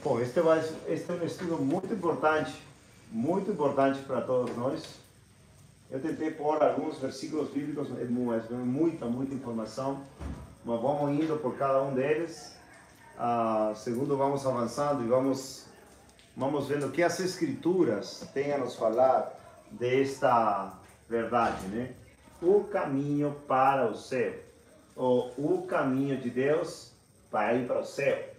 Bom, este é um estudo muito importante para todos nós. Eu tentei pôr alguns versículos bíblicos, mas muita informação, mas vamos indo por cada um deles. Segundo, vamos avançando e vamos vendo o que as Escrituras têm a nos falar desta verdade, né? O caminho para o céu, ou o caminho de Deus para ir para o céu.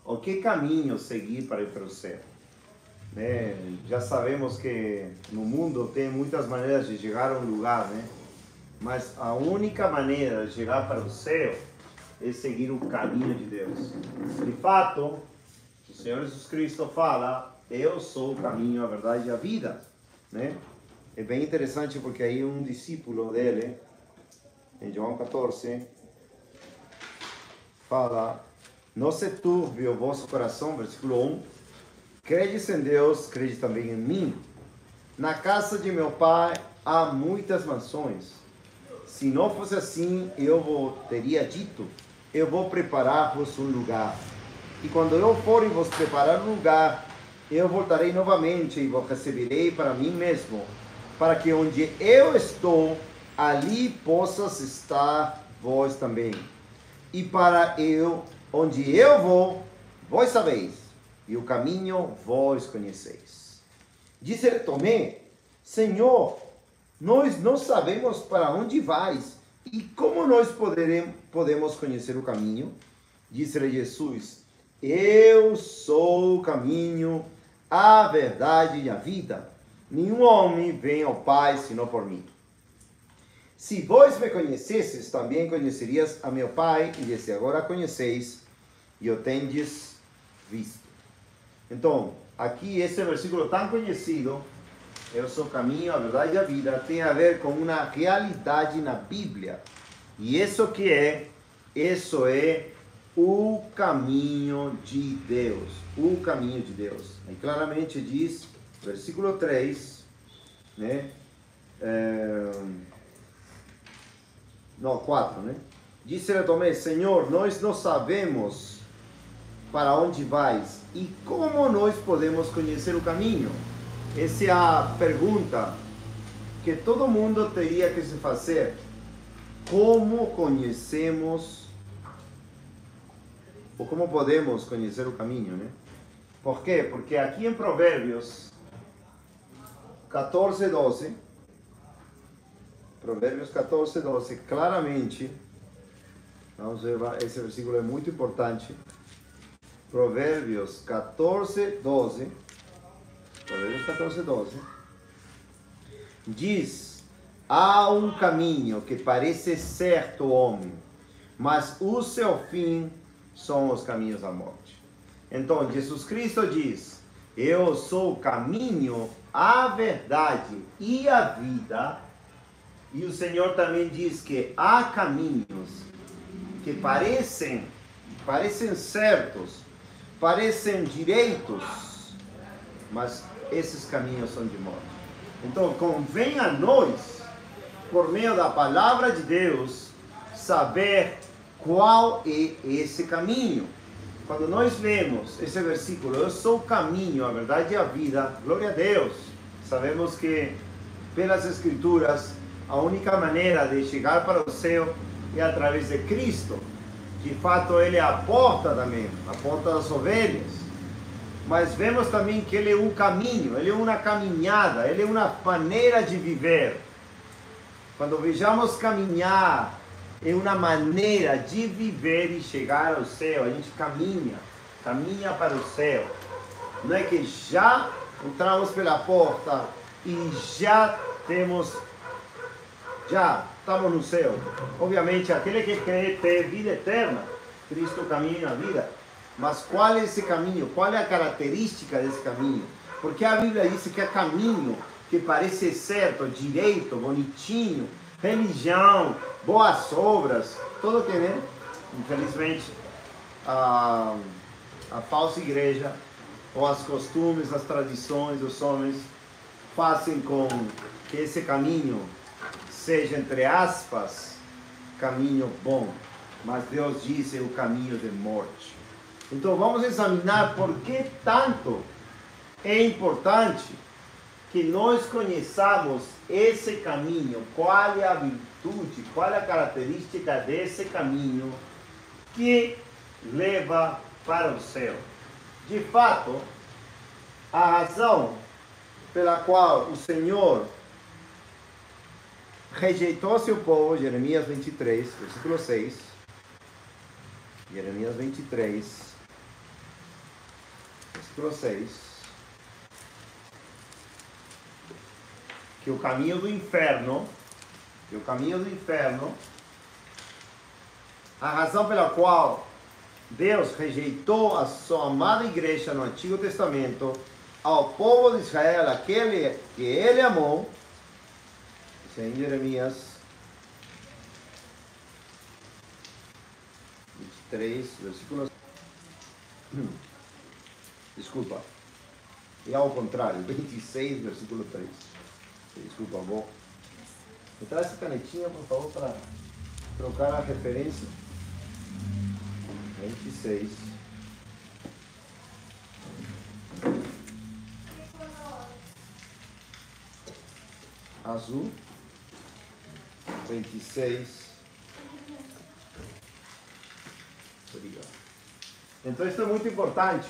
O que caminho seguir para ir para o céu? Né? Já sabemos que no mundo tem muitas maneiras de chegar a um lugar, né? Mas a única maneira de chegar para o céu é seguir o caminho de Deus. De fato, o Senhor Jesus Cristo fala: eu sou o caminho, a verdade e a vida, né? É bem interessante porque aí um discípulo dele, em João 14, fala: não se turbe o vosso coração, versículo 1, credes em Deus, crede também em mim. Na casa de meu pai há muitas mansões. Se não fosse assim, eu vos teria dito: eu vou preparar-vos um lugar. E quando eu for e vos preparar um lugar, eu voltarei novamente e vos receberei para mim mesmo, para que onde eu estou, ali possas estar vós também. E para onde eu vou, vós sabeis, e o caminho vós conheceis. Disse-lhe Tomé: Senhor, nós não sabemos para onde vais, e como nós podemos conhecer o caminho? Disse-lhe Jesus: eu sou o caminho, a verdade e a vida. Nenhum homem vem ao Pai senão por mim. Se vós me conhecesses, também conhecerias a meu Pai, e desde agora conheceis, e o tendes visto. Então, aqui esse versículo tão conhecido, eu sou o caminho, a verdade e a vida, tem a ver com uma realidade na Bíblia. E isso que é? Isso é o caminho de Deus. O caminho de Deus. Aí claramente diz, versículo 3, né? 4, né? Disse-lhe Tomé: Senhor, nós não sabemos para onde vais, e como nós podemos conhecer o caminho? Essa é a pergunta que todo mundo teria que se fazer. Como conhecemos, ou como podemos conhecer o caminho, né? Por quê? Porque aqui em Provérbios 14, 12, Provérbios 14, 12, claramente, vamos ver, esse versículo é muito importante. Provérbios 14, 12. Provérbios 14, 12. Diz: há um caminho que parece certo ao homem, mas o seu fim são os caminhos da morte. Então, Jesus Cristo diz: eu sou o caminho, a verdade e a vida. E o Senhor também diz que há caminhos que parecem certos, parecem direitos, mas esses caminhos são de morte. Então, convém a nós, por meio da palavra de Deus, saber qual é esse caminho. Quando nós lemos esse versículo: eu sou o caminho, a verdade e a vida, glória a Deus, sabemos que pelas Escrituras a única maneira de chegar para o céu é através de Cristo. De fato, Ele é a porta também, a porta das ovelhas. Mas vemos também que Ele é um caminho, Ele é uma caminhada, Ele é uma maneira de viver. Quando vejamos caminhar, é uma maneira de viver e chegar ao céu. A gente caminha para o céu. Não é que já entramos pela porta e já estamos no céu. Obviamente, aquele que quer ter vida eterna, Cristo caminha na vida. Mas qual é esse caminho? Qual é a característica desse caminho? Porque a Bíblia diz que é caminho que parece certo, direito, bonitinho, religião, boas obras, tudo que, né? Infelizmente, a falsa igreja, ou os costumes, as tradições dos homens, fazem com que esse caminho seja, entre aspas, caminho bom. Mas Deus diz: é o caminho de morte. Então vamos examinar por que tanto é importante que nós conheçamos esse caminho, qual é a virtude, qual é a característica desse caminho que leva para o céu. De fato, a razão pela qual o Senhor rejeitou seu povo, Jeremias 23, versículo 6, Jeremias 23, versículo 6, que o caminho do inferno, a razão pela qual Deus rejeitou a sua amada igreja no Antigo Testamento, ao povo de Israel, aquele que ele amou, isso é em Jeremias 23, versículo... Desculpa, é ao contrário, 26, versículo 3. Desculpa, vou... Me traz essa canetinha, por favor, para trocar a referência. 26. Azul. 26. Obrigado. Então, isso é muito importante.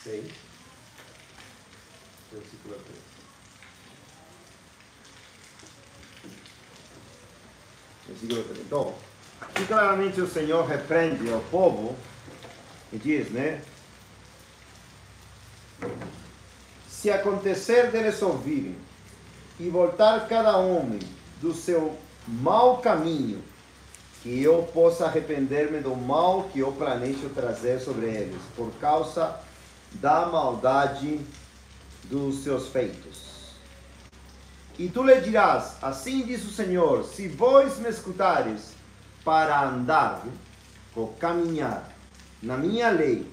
26. Versículo 3. Versículo 3. Então, aqui claramente o Senhor repreende ao povo e diz, né? Se acontecer deles ouvirem e voltar cada homem do seu mau caminho, que eu possa arrepender-me do mal que eu planejo trazer sobre eles, por causa da maldade dos seus feitos. E tu lhe dirás, assim diz o Senhor, se vós me escutares para andar ou caminhar na minha lei,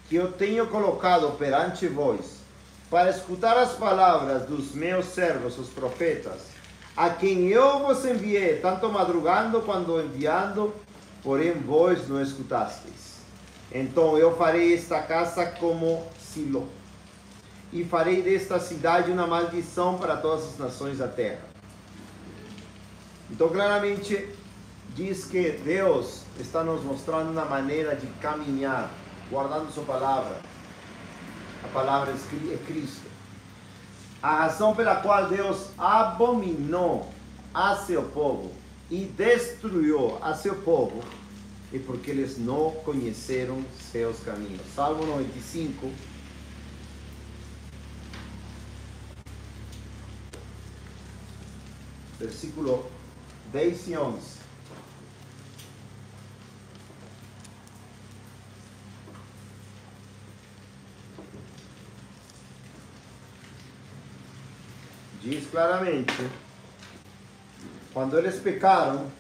que eu tenho colocado perante vós, para escutar as palavras dos meus servos, os profetas, a quem eu vos enviei, tanto madrugando quanto enviando, porém vós não escutastes. Então eu farei esta casa como Silo, e farei desta cidade uma maldição para todas as nações da terra. Então claramente diz que Deus está nos mostrando uma maneira de caminhar, guardando sua palavra. A palavra é Cristo. A razão pela qual Deus abominou a seu povo e destruiu a seu povo é porque eles não conheceram seus caminhos. Salmo 95. Versículo 10 e 11. Diz claramente, quando eles pecaram,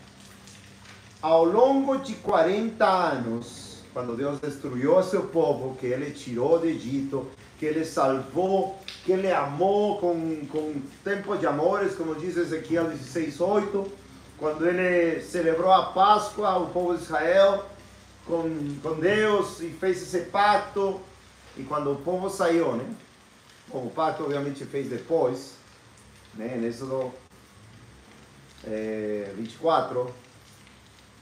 ao longo de 40 anos, quando Deus destruiu seu povo, que ele tirou do Egito, que ele salvou, que ele amou com tempo de amores, como diz Ezequiel 16:8, quando ele celebrou a Páscoa, o povo de Israel, com Deus, e fez esse pacto, e quando o povo saiu, né? Bom, o pacto obviamente fez depois, né? Em Êxodo 24,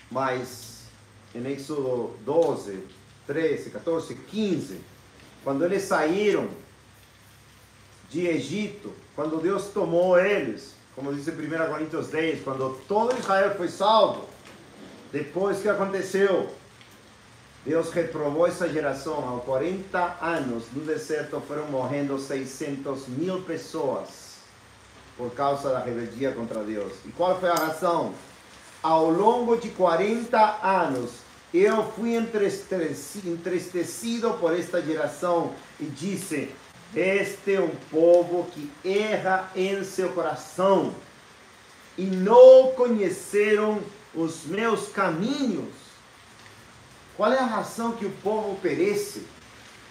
mas em Êxodo 12, 13, 14, 15, quando eles saíram de Egito, quando Deus tomou eles, como diz em 1 Coríntios 10, quando todo Israel foi salvo, depois que aconteceu, Deus reprovou essa geração. Aos 40 anos no deserto foram morrendo 600.000 pessoas por causa da rebeldia contra Deus. E qual foi a razão? Ao longo de 40 anos, eu fui entristecido por esta geração e disse, este é um povo que erra em seu coração e não conheceram os meus caminhos. Qual é a razão que o povo perece?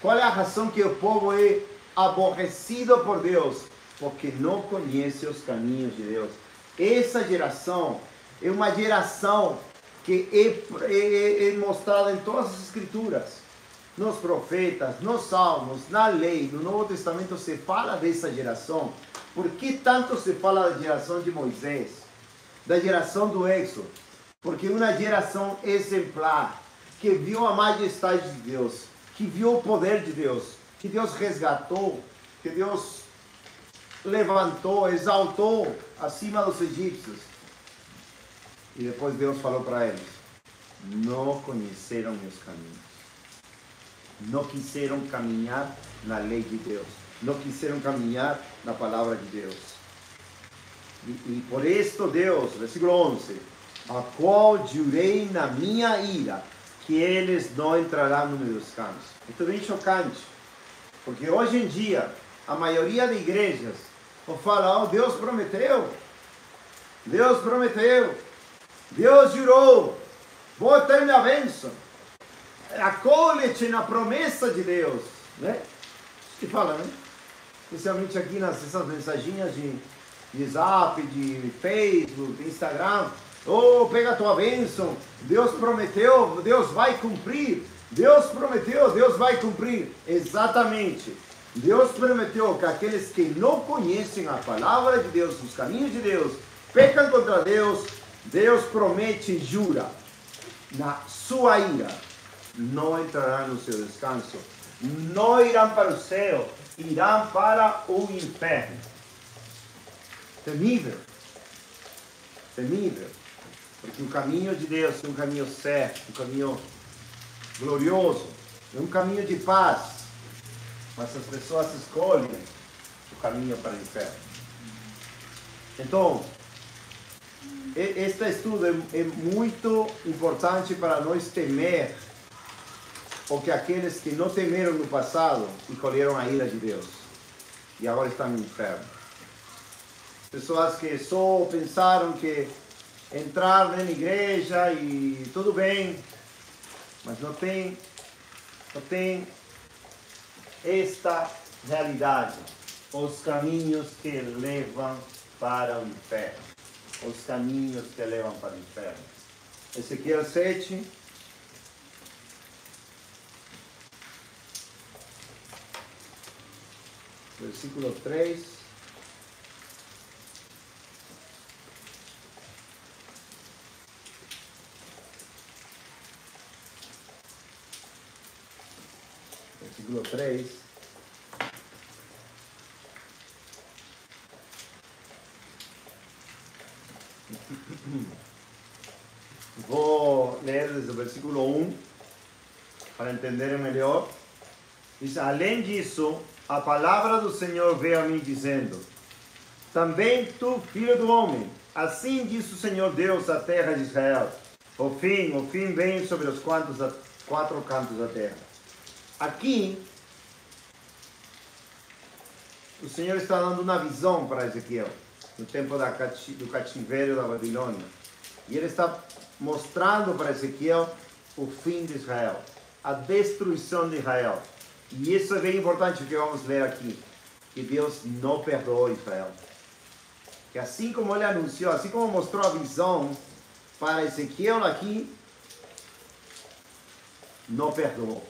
Qual é a razão que o povo é aborrecido por Deus? Porque não conhece os caminhos de Deus. Essa geração é uma geração que é mostrada em todas as escrituras, nos profetas, nos salmos, na lei, no Novo Testamento se fala dessa geração. Por que tanto se fala da geração de Moisés, da geração do Êxodo? Porque uma geração exemplar, que viu a majestade de Deus, que viu o poder de Deus, que Deus resgatou, que Deus levantou, exaltou acima dos egípcios. E depois Deus falou para eles: não conheceram meus caminhos, não quiseram caminhar na lei de Deus, não quiseram caminhar na palavra de Deus. E por isto Deus, versículo 11, a qual jurei na minha ira, que eles não entrarão no meu descanso. Isso é bem chocante, porque hoje em dia, a maioria de igrejas fala: oh, Deus prometeu, Deus prometeu, Deus jurou, vou ter minha bênção, acolhe-te na promessa de Deus, né? Isso que fala, né? Especialmente aqui nessas mensaginhas de Zap, de Facebook, de Instagram. Oh, pega a tua bênção, Deus prometeu, Deus vai cumprir, Deus prometeu, Deus vai cumprir. Exatamente. Deus prometeu que aqueles que não conhecem a palavra de Deus, os caminhos de Deus, pecam contra Deus, Deus promete e jura, na sua ira, não entrarão no seu descanso, não irão para o céu, irão para o inferno. Temível, temível, porque o caminho de Deus é um caminho certo, um caminho glorioso, é um caminho de paz, mas as pessoas escolhem o caminho para o inferno. Então, este estudo é muito importante para nós temer o que aqueles que não temeram no passado e colheram a ira de Deus e agora estão no inferno. Pessoas que só pensaram que entrar na igreja e tudo bem, mas não tem esta realidade, os caminhos que levam para o inferno, os caminhos que levam para o inferno. Ezequiel 7, versículo 3. Versículo 3. Vou ler desde o versículo 1 para entenderem melhor. Diz: além disso, a palavra do Senhor veio a mim dizendo: também tu, filho do homem, assim diz o Senhor Deus à terra de Israel: o fim vem sobre os quatro cantos da terra. Aqui, o Senhor está dando uma visão para Ezequiel, no tempo do cativeiro da Babilônia. E ele está mostrando para Ezequiel o fim de Israel, a destruição de Israel. E isso é bem importante que vamos ler aqui, que Deus não perdoou Israel. Que assim como ele anunciou, assim como mostrou a visão para Ezequiel aqui, não perdoou.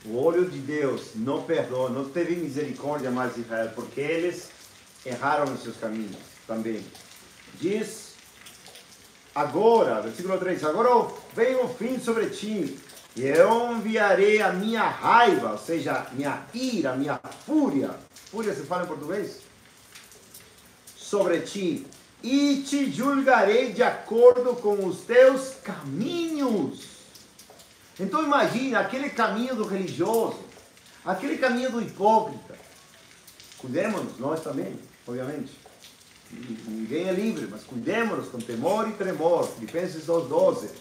O olho de Deus não perdoou, não teve misericórdia mais de Israel, porque eles erraram nos seus caminhos também. Diz agora, versículo 3, agora vem o fim sobre ti, e eu enviarei a minha raiva, ou seja, minha ira, minha fúria. Fúria se fala em português? Sobre ti, e te julgarei de acordo com os teus caminhos. Então imagine aquele caminho do religioso, aquele caminho do hipócrita. Cuidemos-nos, nós também, obviamente. Ninguém é livre, mas cuidemos-nos com temor e tremor. Filipenses 2:12.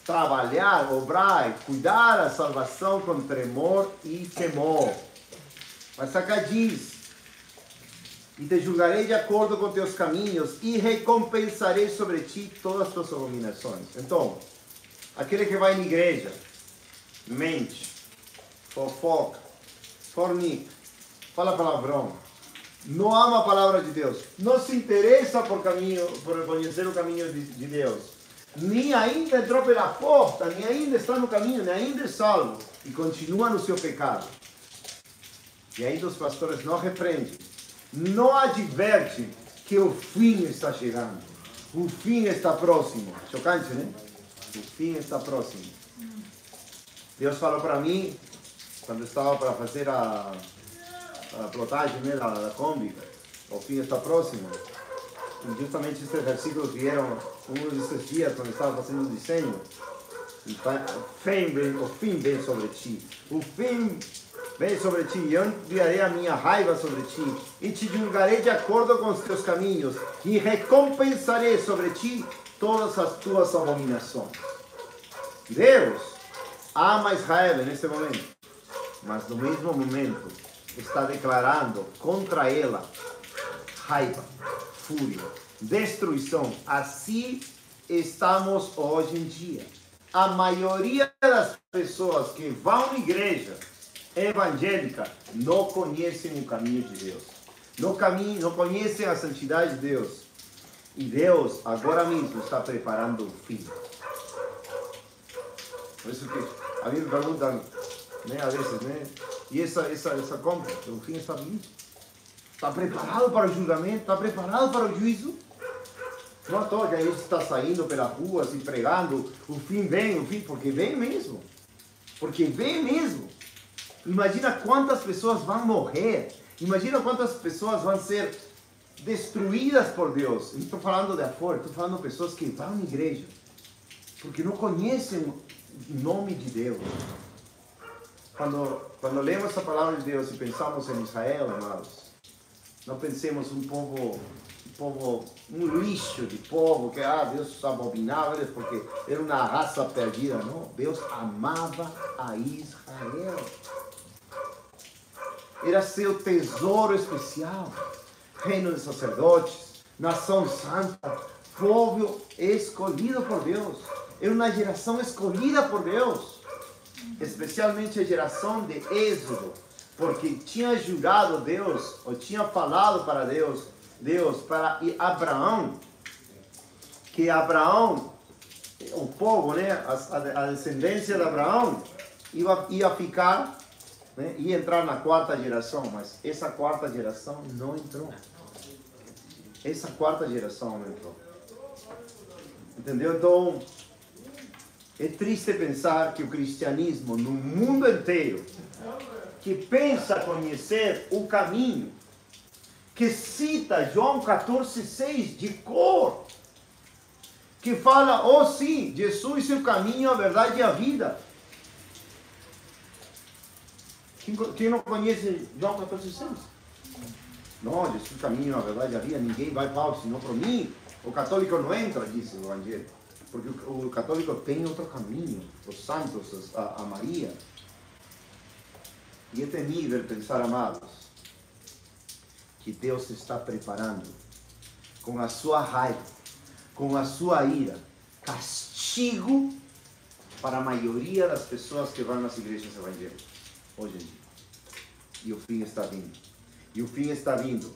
Trabalhar, obrar, cuidar a salvação com tremor e temor. Mas acá diz: e te julgarei de acordo com teus caminhos e recompensarei sobre ti todas as tuas abominações. Então, aquele que vai na igreja, mente, fofoca, fornica, fala palavrão, não ama a palavra de Deus, não se interessa por conhecer o caminho de Deus, nem ainda entrou pela porta, nem ainda está no caminho, nem ainda é salvo, e continua no seu pecado. E ainda os pastores não repreendem, não advertem que o fim está chegando. O fim está próximo. Chocante, né? O fim está próximo. Deus falou para mim, quando eu estava para fazer a plotagem, né, da Kombi, o fim está próximo. E justamente esses versículos vieram um desses dias, quando eu estava fazendo o desenho. O fim vem sobre ti. O fim vem sobre ti. E eu enviarei a minha raiva sobre ti. E te julgarei de acordo com os teus caminhos. E recompensarei sobre ti todas as tuas abominações. Deus ama Israel nesse momento. Mas no mesmo momento está declarando contra ela raiva, fúria, destruição. Assim estamos hoje em dia. A maioria das pessoas que vão à igreja evangélica não conhecem o caminho de Deus. Não conhecem a santidade de Deus. E Deus agora mesmo está preparando o fim. Por isso que a Bíblia pergunta, né, às vezes, né? E essa compra, o fim está vindo. Está preparado para o julgamento? Está preparado para o juízo? Não à toa que a gente está saindo pela rua, se pregando, o fim, porque vem mesmo. Porque vem mesmo. Imagina quantas pessoas vão morrer. Imagina quantas pessoas vão ser destruídas por Deus. Não estou falando de fora, estou falando de pessoas que vão à igreja. Porque não conhecem o nome de Deus. Quando lemos a palavra de Deus e pensamos em Israel, amados, não pensemos um lixo de povo, que Deus abominava eles porque era uma raça perdida. Não, Deus amava a Israel. Era seu tesouro especial. Reino de sacerdotes, nação santa, povo escolhido por Deus. Era uma geração escolhida por Deus. Especialmente a geração de Êxodo. Porque tinha jurado Deus, ou tinha falado para Deus para Abraão, que Abraão, o povo, né, a descendência de Abraão, ia ficar, né, ia entrar na quarta geração, mas essa quarta geração não entrou. Essa quarta geração não entrou. Entendeu? Então, é triste pensar que o cristianismo, no mundo inteiro, que pensa conhecer o caminho, que cita João 14,6 de cor, que fala, sim, Jesus é o caminho, a verdade e a vida. Quem não conhece João 14,6? Não, Jesus é o caminho, a verdade e a vida, ninguém vai para o senão por mim. O católico não entra, diz o Evangelho, porque o católico tem outro caminho, os santos, a Maria. E é temível pensar, amados, que Deus está preparando, com a sua raiva, com a sua ira, castigo para a maioria das pessoas que vão nas igrejas evangélicas, hoje em dia. E o fim está vindo. E o fim está vindo.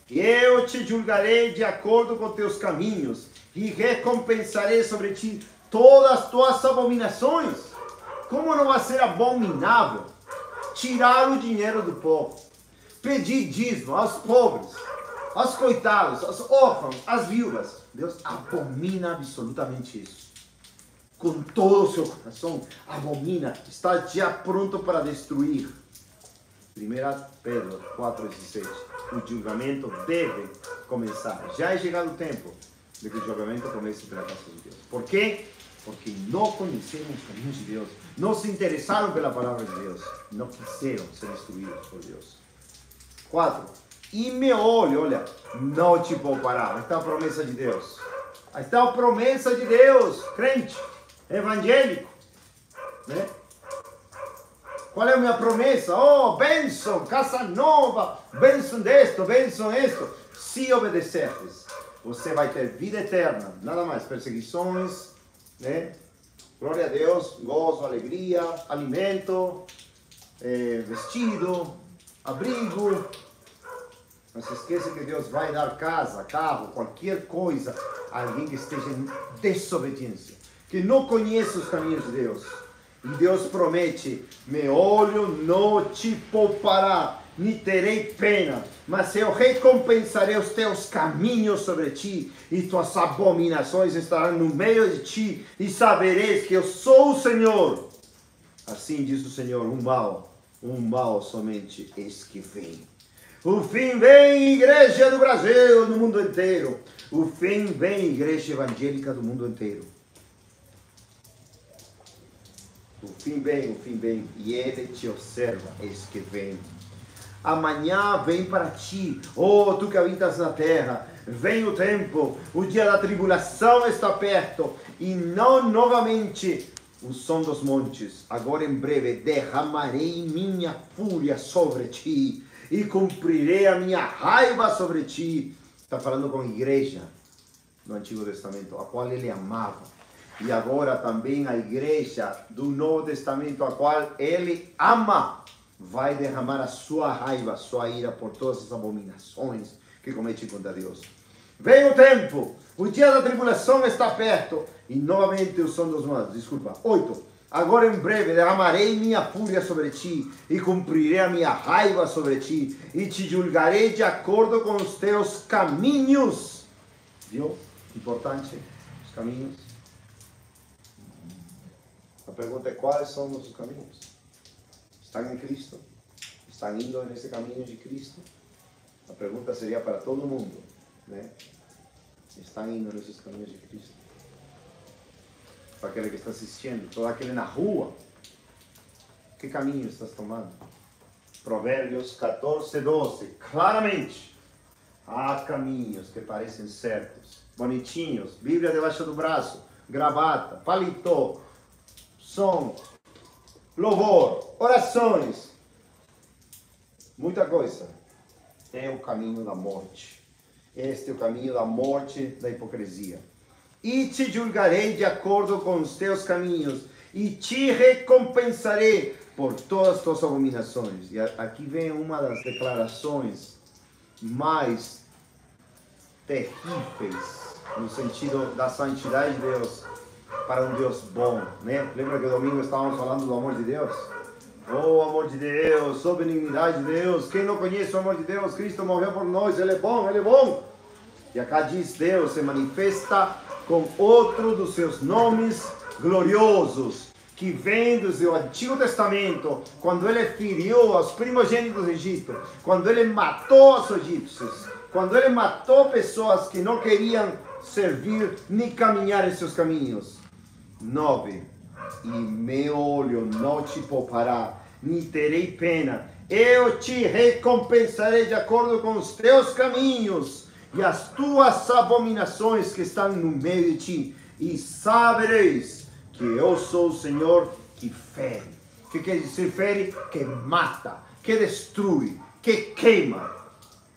Eu te julgarei de acordo com teus caminhos, e recompensarei sobre ti todas as tuas abominações. Como não vai ser abominável tirar o dinheiro do povo, pedir dízimo aos pobres, aos coitados, aos órfãos, às viúvas? Deus abomina absolutamente isso. Com todo o seu coração, abomina, está já pronto para destruir. 1 Pedro 4,16. O julgamento deve começar. Já é chegado o tempo de que o julgamento comece pela casa de Deus. Por quê? Porque não conheceram os caminhos de Deus, não se interessaram pela palavra de Deus, não quiseram ser destruídos por Deus. 4. E meu olho, olha, não te poupará. Aí está a promessa de Deus. Aí está a promessa de Deus, crente, evangélico, né? Qual é a minha promessa? Oh, bênção, casa nova, bênção desto, bênção esto. Se obedecerdes, você vai ter vida eterna, nada mais, perseguições, né? Glória a Deus, gozo, alegria, alimento, vestido, abrigo, Não se esqueça que Deus vai dar casa, carro, qualquer coisa a alguém que esteja em desobediência, que não conhece os caminhos de Deus. E Deus promete: meu olho não te poupará, nem terei pena, mas eu recompensarei os teus caminhos sobre ti, e tuas abominações estarão no meio de ti, e sabereis que eu sou o Senhor. Assim diz o Senhor: um mal somente eis que vem. O fim vem, igreja do Brasil, do mundo inteiro. O fim vem, igreja evangélica do mundo inteiro. O fim vem, e ele te observa, eis que vem. Amanhã vem para ti, oh, tu que habitas na terra, vem o tempo, o dia da tribulação está perto, e não novamente o som dos montes. Agora em breve derramarei minha fúria sobre ti, e cumprirei a minha raiva sobre ti. Está falando com a igreja no Antigo Testamento, a qual ele amava. E agora também a igreja do Novo Testamento, a qual ele ama, vai derramar a sua raiva, a sua ira por todas as abominações que comete contra Deus. Vem o tempo, o dia da tribulação está perto, e novamente o som dos montes. 8. Agora em breve derramarei minha fúria sobre ti, e cumprirei a minha raiva sobre ti, e te julgarei de acordo com os teus caminhos. Viu? Importante, os caminhos. A pergunta é: quais são os caminhos? Estão em Cristo? Estão indo nesse caminho de Cristo? A pergunta seria para todo mundo, né? Estão indo nesses caminhos de Cristo? Para aquele que está assistindo, todo aquele na rua, que caminho estás tomando? Provérbios 14:12, claramente: há caminhos que parecem certos, bonitinhos, Bíblia debaixo do braço, gravata, paletó, som, louvor, orações, muita coisa. É o caminho da morte. Este é o caminho da morte, da hipocrisia. E te julgarei de acordo com os teus caminhos, e te recompensarei por todas as tuas abominações. E aqui vem uma das declarações mais terríveis, no sentido da santidade de Deus, para um Deus bom, né? Lembra que domingo estávamos falando do amor de Deus? Oh, amor de Deus, oh, benignidade de Deus. Quem não conhece o amor de Deus? Cristo morreu por nós, Ele é bom, Ele é bom. E acá diz: Deus se manifesta com outro dos seus nomes gloriosos, que vem do seu Antigo Testamento, quando Ele feriu os primogênitos do Egito, quando Ele matou os egípcios, quando Ele matou pessoas que não queriam servir nem caminhar em seus caminhos. 9. E meu olho não te poupará, nem terei pena. Eu te recompensarei de acordo com os teus caminhos e as tuas abominações que estão no meio de ti. E sabereis que eu sou o Senhor que fere. O que quer dizer fere? Que mata, que destrui, que queima.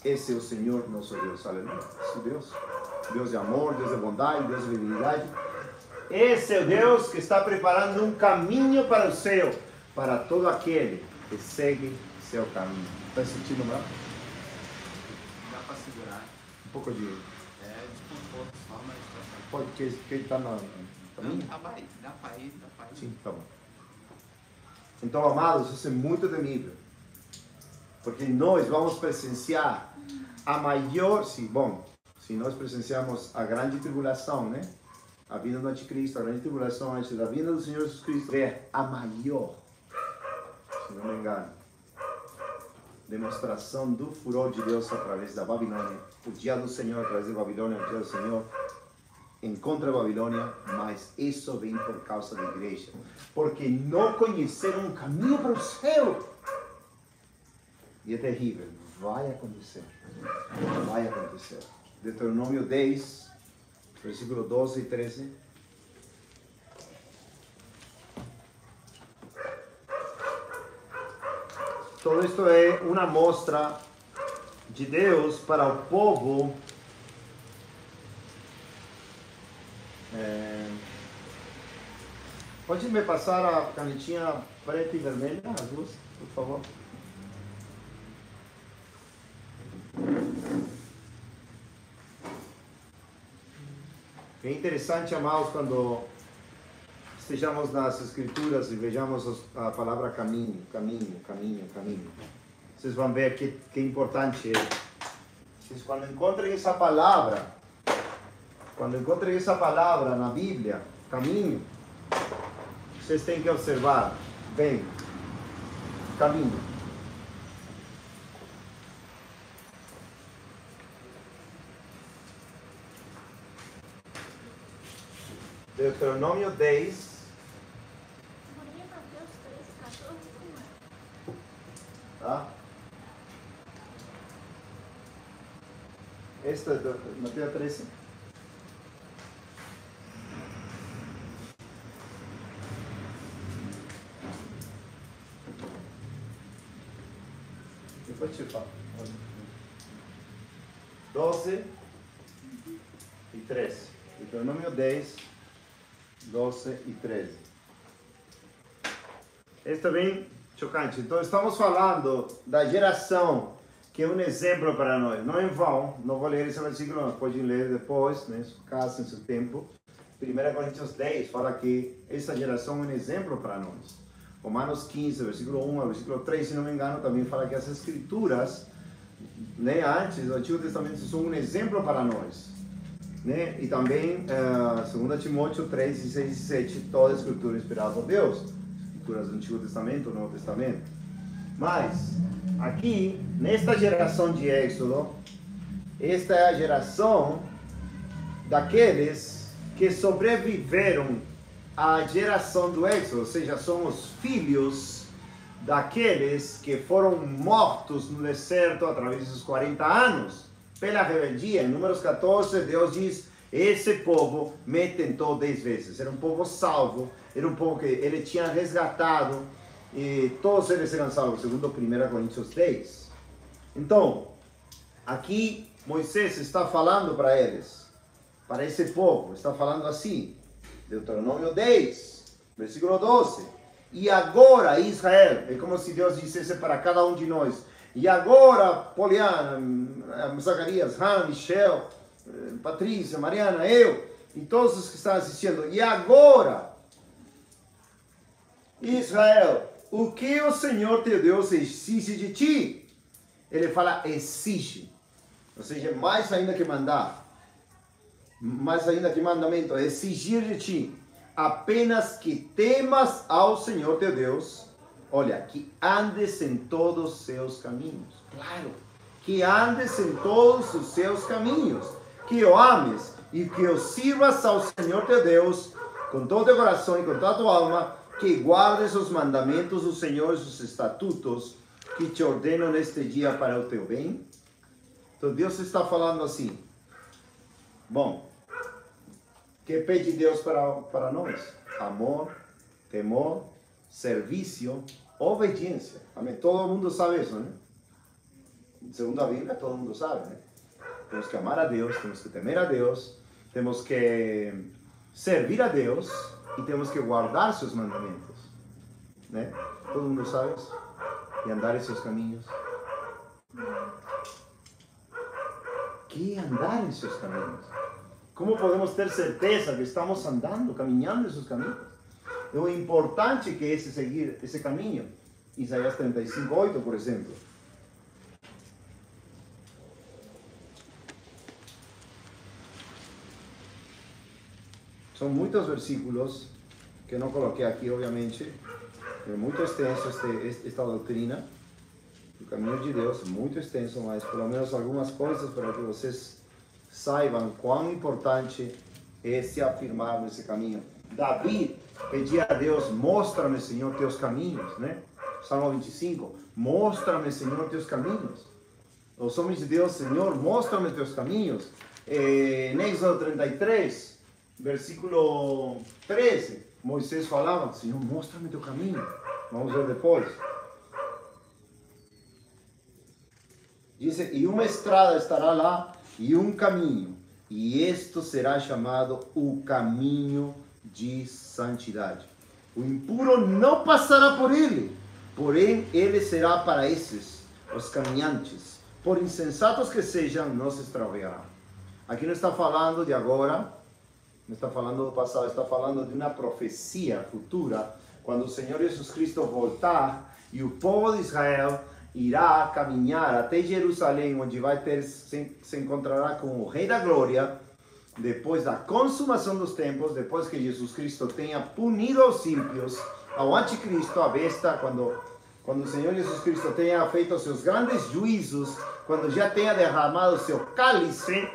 Esse é o Senhor nosso Deus. Aleluia. Esse Deus. Deus de amor, Deus de bondade, Deus de benignidade. Esse é o Deus que está preparando um caminho para o céu, para todo aquele que segue seu caminho. Está sentindo mal? Dá para segurar. Um pouco de... É desconforto só, mas tá. Pode que ele está no caminho? Não, tá aí, dá para ir, dá para ir. Sim, tá bom. Então, amados, isso é muito temível. Porque nós vamos presenciar a maior... se nós presenciamos a grande tribulação, né? A vinda do anticristo, a grande tribulação antes da vinda do Senhor Jesus Cristo, é a maior, se não me engano, demonstração do furor de Deus através da Babilônia. O dia do Senhor através da Babilônia, o dia do Senhor encontra a Babilônia, mas isso vem por causa da igreja, porque não conheceram um caminho para o céu. E é terrível, vai acontecer, vai acontecer. Deuteronômio 10, versículo 12 e 13. Todo isto é uma mostra de Deus para o povo. Pode me passar a canetinha preta e vermelha, as duas, por favor? É interessante, amados, quando estejamos nas Escrituras e vejamos a palavra caminho, caminho, caminho, caminho. Vocês vão ver que importante é. Vocês, quando encontrem essa palavra na Bíblia, caminho, vocês têm que observar bem, caminho. Deuteronômio 10. Tá? Esta é Mateus 13. Depois te falo. 12 e 13. Deuteronômio 10, 12 e 13. Este é bem chocante. Então, estamos falando da geração que é um exemplo para nós. Não em vão, não vou ler esse versículo, mas podem ler depois, né, em sua casa, em seu tempo. 1 Coríntios 10 fala que essa geração é um exemplo para nós. Romanos 15, versículo 1 ao versículo 3, se não me engano, também fala que as Escrituras, né, antes do Antigo Testamento, são um exemplo para nós. Né? E também, 2 Timóteo 3, 16 e 17, toda a Escritura é inspirada por Deus. Escrituras do Antigo Testamento, do Novo Testamento. Mas, aqui, nesta geração de Êxodo, esta é a geração daqueles que sobreviveram à geração do Êxodo, ou seja, são os filhos daqueles que foram mortos no deserto através dos 40 anos, pela rebeldia. Em Números 14, Deus diz, esse povo me tentou 10 vezes. Era um povo salvo, era um povo que ele tinha resgatado, e todos eles eram salvos, segundo 1 Coríntios 10. Então, aqui Moisés está falando para eles, para esse povo, está falando assim, Deuteronômio 10, versículo 12. E agora, Israel, é como se Deus dissesse para cada um de nós, e agora, Poliana, Zacarias, Han, Michel, Patrícia, Mariana, eu, e todos os que estão assistindo, e agora, Israel, o que o Senhor teu Deus exige de ti? Ele fala exige, ou seja, mais ainda que mandar, mais ainda que mandamento, exigir de ti, apenas que temas ao Senhor teu Deus, olha, que andes em todos os seus caminhos, claro, que andes em todos os seus caminhos, que o ames e que o sirvas ao Senhor teu Deus, com todo o teu coração e com toda a tua alma, que guardes os mandamentos do Senhor e os estatutos que te ordeno neste dia para o teu bem. Então Deus está falando assim, bom, que pede Deus para nós? Amor, temor, serviço, obediência. Amém? Todo mundo sabe isso, né? Segundo a Bíblia, todo mundo sabe, né? Temos que amar a Deus, temos que temer a Deus, temos que servir a Deus e temos que guardar seus mandamentos, né? Todo mundo sabe isso? E andar em seus caminhos. Que andar em seus caminhos? Como podemos ter certeza que estamos andando, caminhando em seus caminhos? É o importante que é seguir esse caminho. Isaías 35:8, por exemplo. São muitos versículos que eu não coloquei aqui, obviamente. É muito extenso esta doutrina do caminho de Deus, muito extenso, mas pelo menos algumas coisas para que vocês saibam quão importante é se afirmar nesse caminho. Davi pedia a Deus, mostra-me, Senhor, teus caminhos, né? Salmo 25, mostra-me, Senhor, teus caminhos. Os homens de Deus, Senhor, mostra-me teus caminhos. Em Êxodo 33, versículo 13, Moisés falava, Senhor, mostra-me teu caminho. Vamos ver depois. Diz, e uma estrada estará lá, e um caminho, e isto será chamado o caminho de santidade. O impuro não passará por ele, porém ele será para esses, os caminhantes. Por insensatos que sejam, não se extraviará. Aqui não está falando de agora, não está falando do passado, está falando de uma profecia futura, quando o Senhor Jesus Cristo voltar e o povo de Israel irá caminhar até Jerusalém, onde se encontrará com o Rei da Glória, depois da consumação dos tempos, depois que Jesus Cristo tenha punido aos ímpios, ao anticristo, a besta, quando o Senhor Jesus Cristo tenha feito os seus grandes juízos, quando já tenha derramado o seu cálice,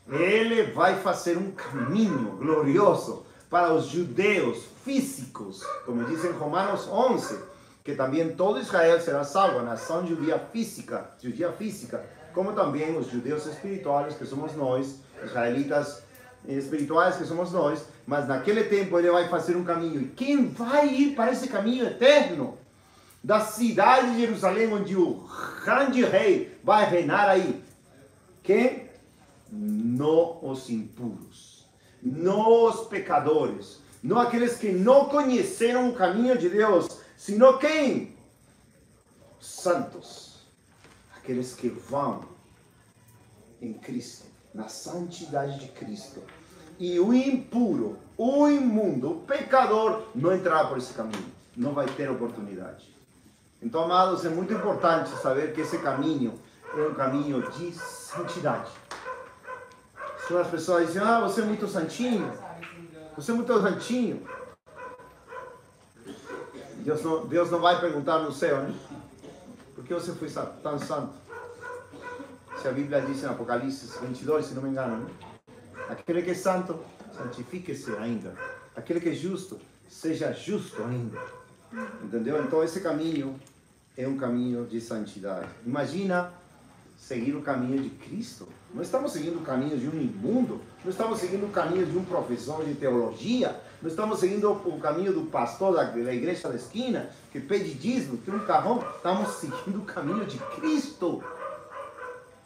ele vai fazer um caminho glorioso para os judeus físicos, como diz em Romanos 11, que também todo Israel será salvo, a nação judia física, como também os judeus espirituais, que somos nós, israelitas espirituais, que somos nós, mas naquele tempo ele vai fazer um caminho. E quem vai ir para esse caminho eterno? Da cidade de Jerusalém, onde o grande rei vai reinar aí. Quem? Não os impuros, não os pecadores, não aqueles que não conheceram o caminho de Deus, sino quem? Santos, aqueles que vão em Cristo, na santidade de Cristo. E o impuro, o imundo, o pecador não entrará por esse caminho, não vai ter oportunidade. Então, amados, é muito importante saber que esse caminho é um caminho de santidade. Se as pessoas dizem, você é muito santinho, você é muito santinho, Deus não vai perguntar no céu, né? Por que você foi tão santo? Se a Bíblia diz em Apocalipse 22, se não me engano, né? Aquele que é santo, santifique-se ainda. Aquele que é justo, seja justo ainda. Entendeu? Então esse caminho é um caminho de santidade. Imagina seguir o caminho de Cristo. Não estamos seguindo o caminho de um imundo, não estamos seguindo o caminho de um professor de teologia, não estamos seguindo o caminho do pastor da igreja da esquina, que pede dízimo, tem um carrão. Estamos seguindo o caminho de Cristo,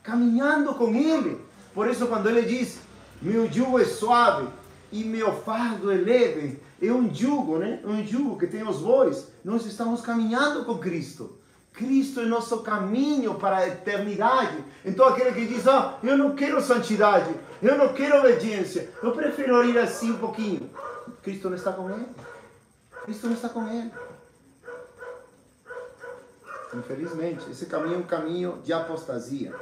caminhando com Ele. Por isso quando Ele diz, meu jugo é suave e meu fardo é leve, é um jugo, né? Um jugo que tem os bois. Nós estamos caminhando com Cristo. Cristo é nosso caminho para a eternidade. Então aquele que diz, eu não quero santidade, eu não quero obediência, eu prefiro ir assim um pouquinho. Cristo não está com ele. Cristo não está com ele. Infelizmente, esse caminho é um caminho de apostasia.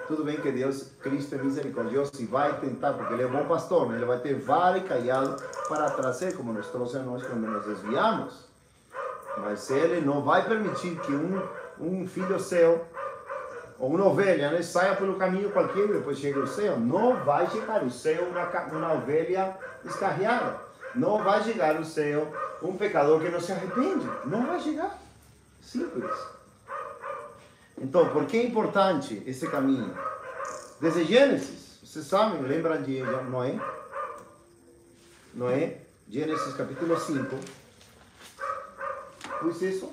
Tudo bem que Cristo é misericordioso e vai tentar, porque Ele é bom pastor, né? Ele vai ter vara e cajado para trazer, como nos trouxe a nós quando nos desviamos. Mas Ele não vai permitir que um filho seu, ou uma ovelha, né, saia pelo caminho qualquer e depois chegue ao céu. Não vai chegar ao céu uma ovelha escarriada. Não vai chegar ao céu um pecador que não se arrepende. Não vai chegar. Simples. Então, por que é importante esse caminho? Desde Gênesis, vocês sabem, lembram de Noé? Noé, Gênesis capítulo 5. Pus isso?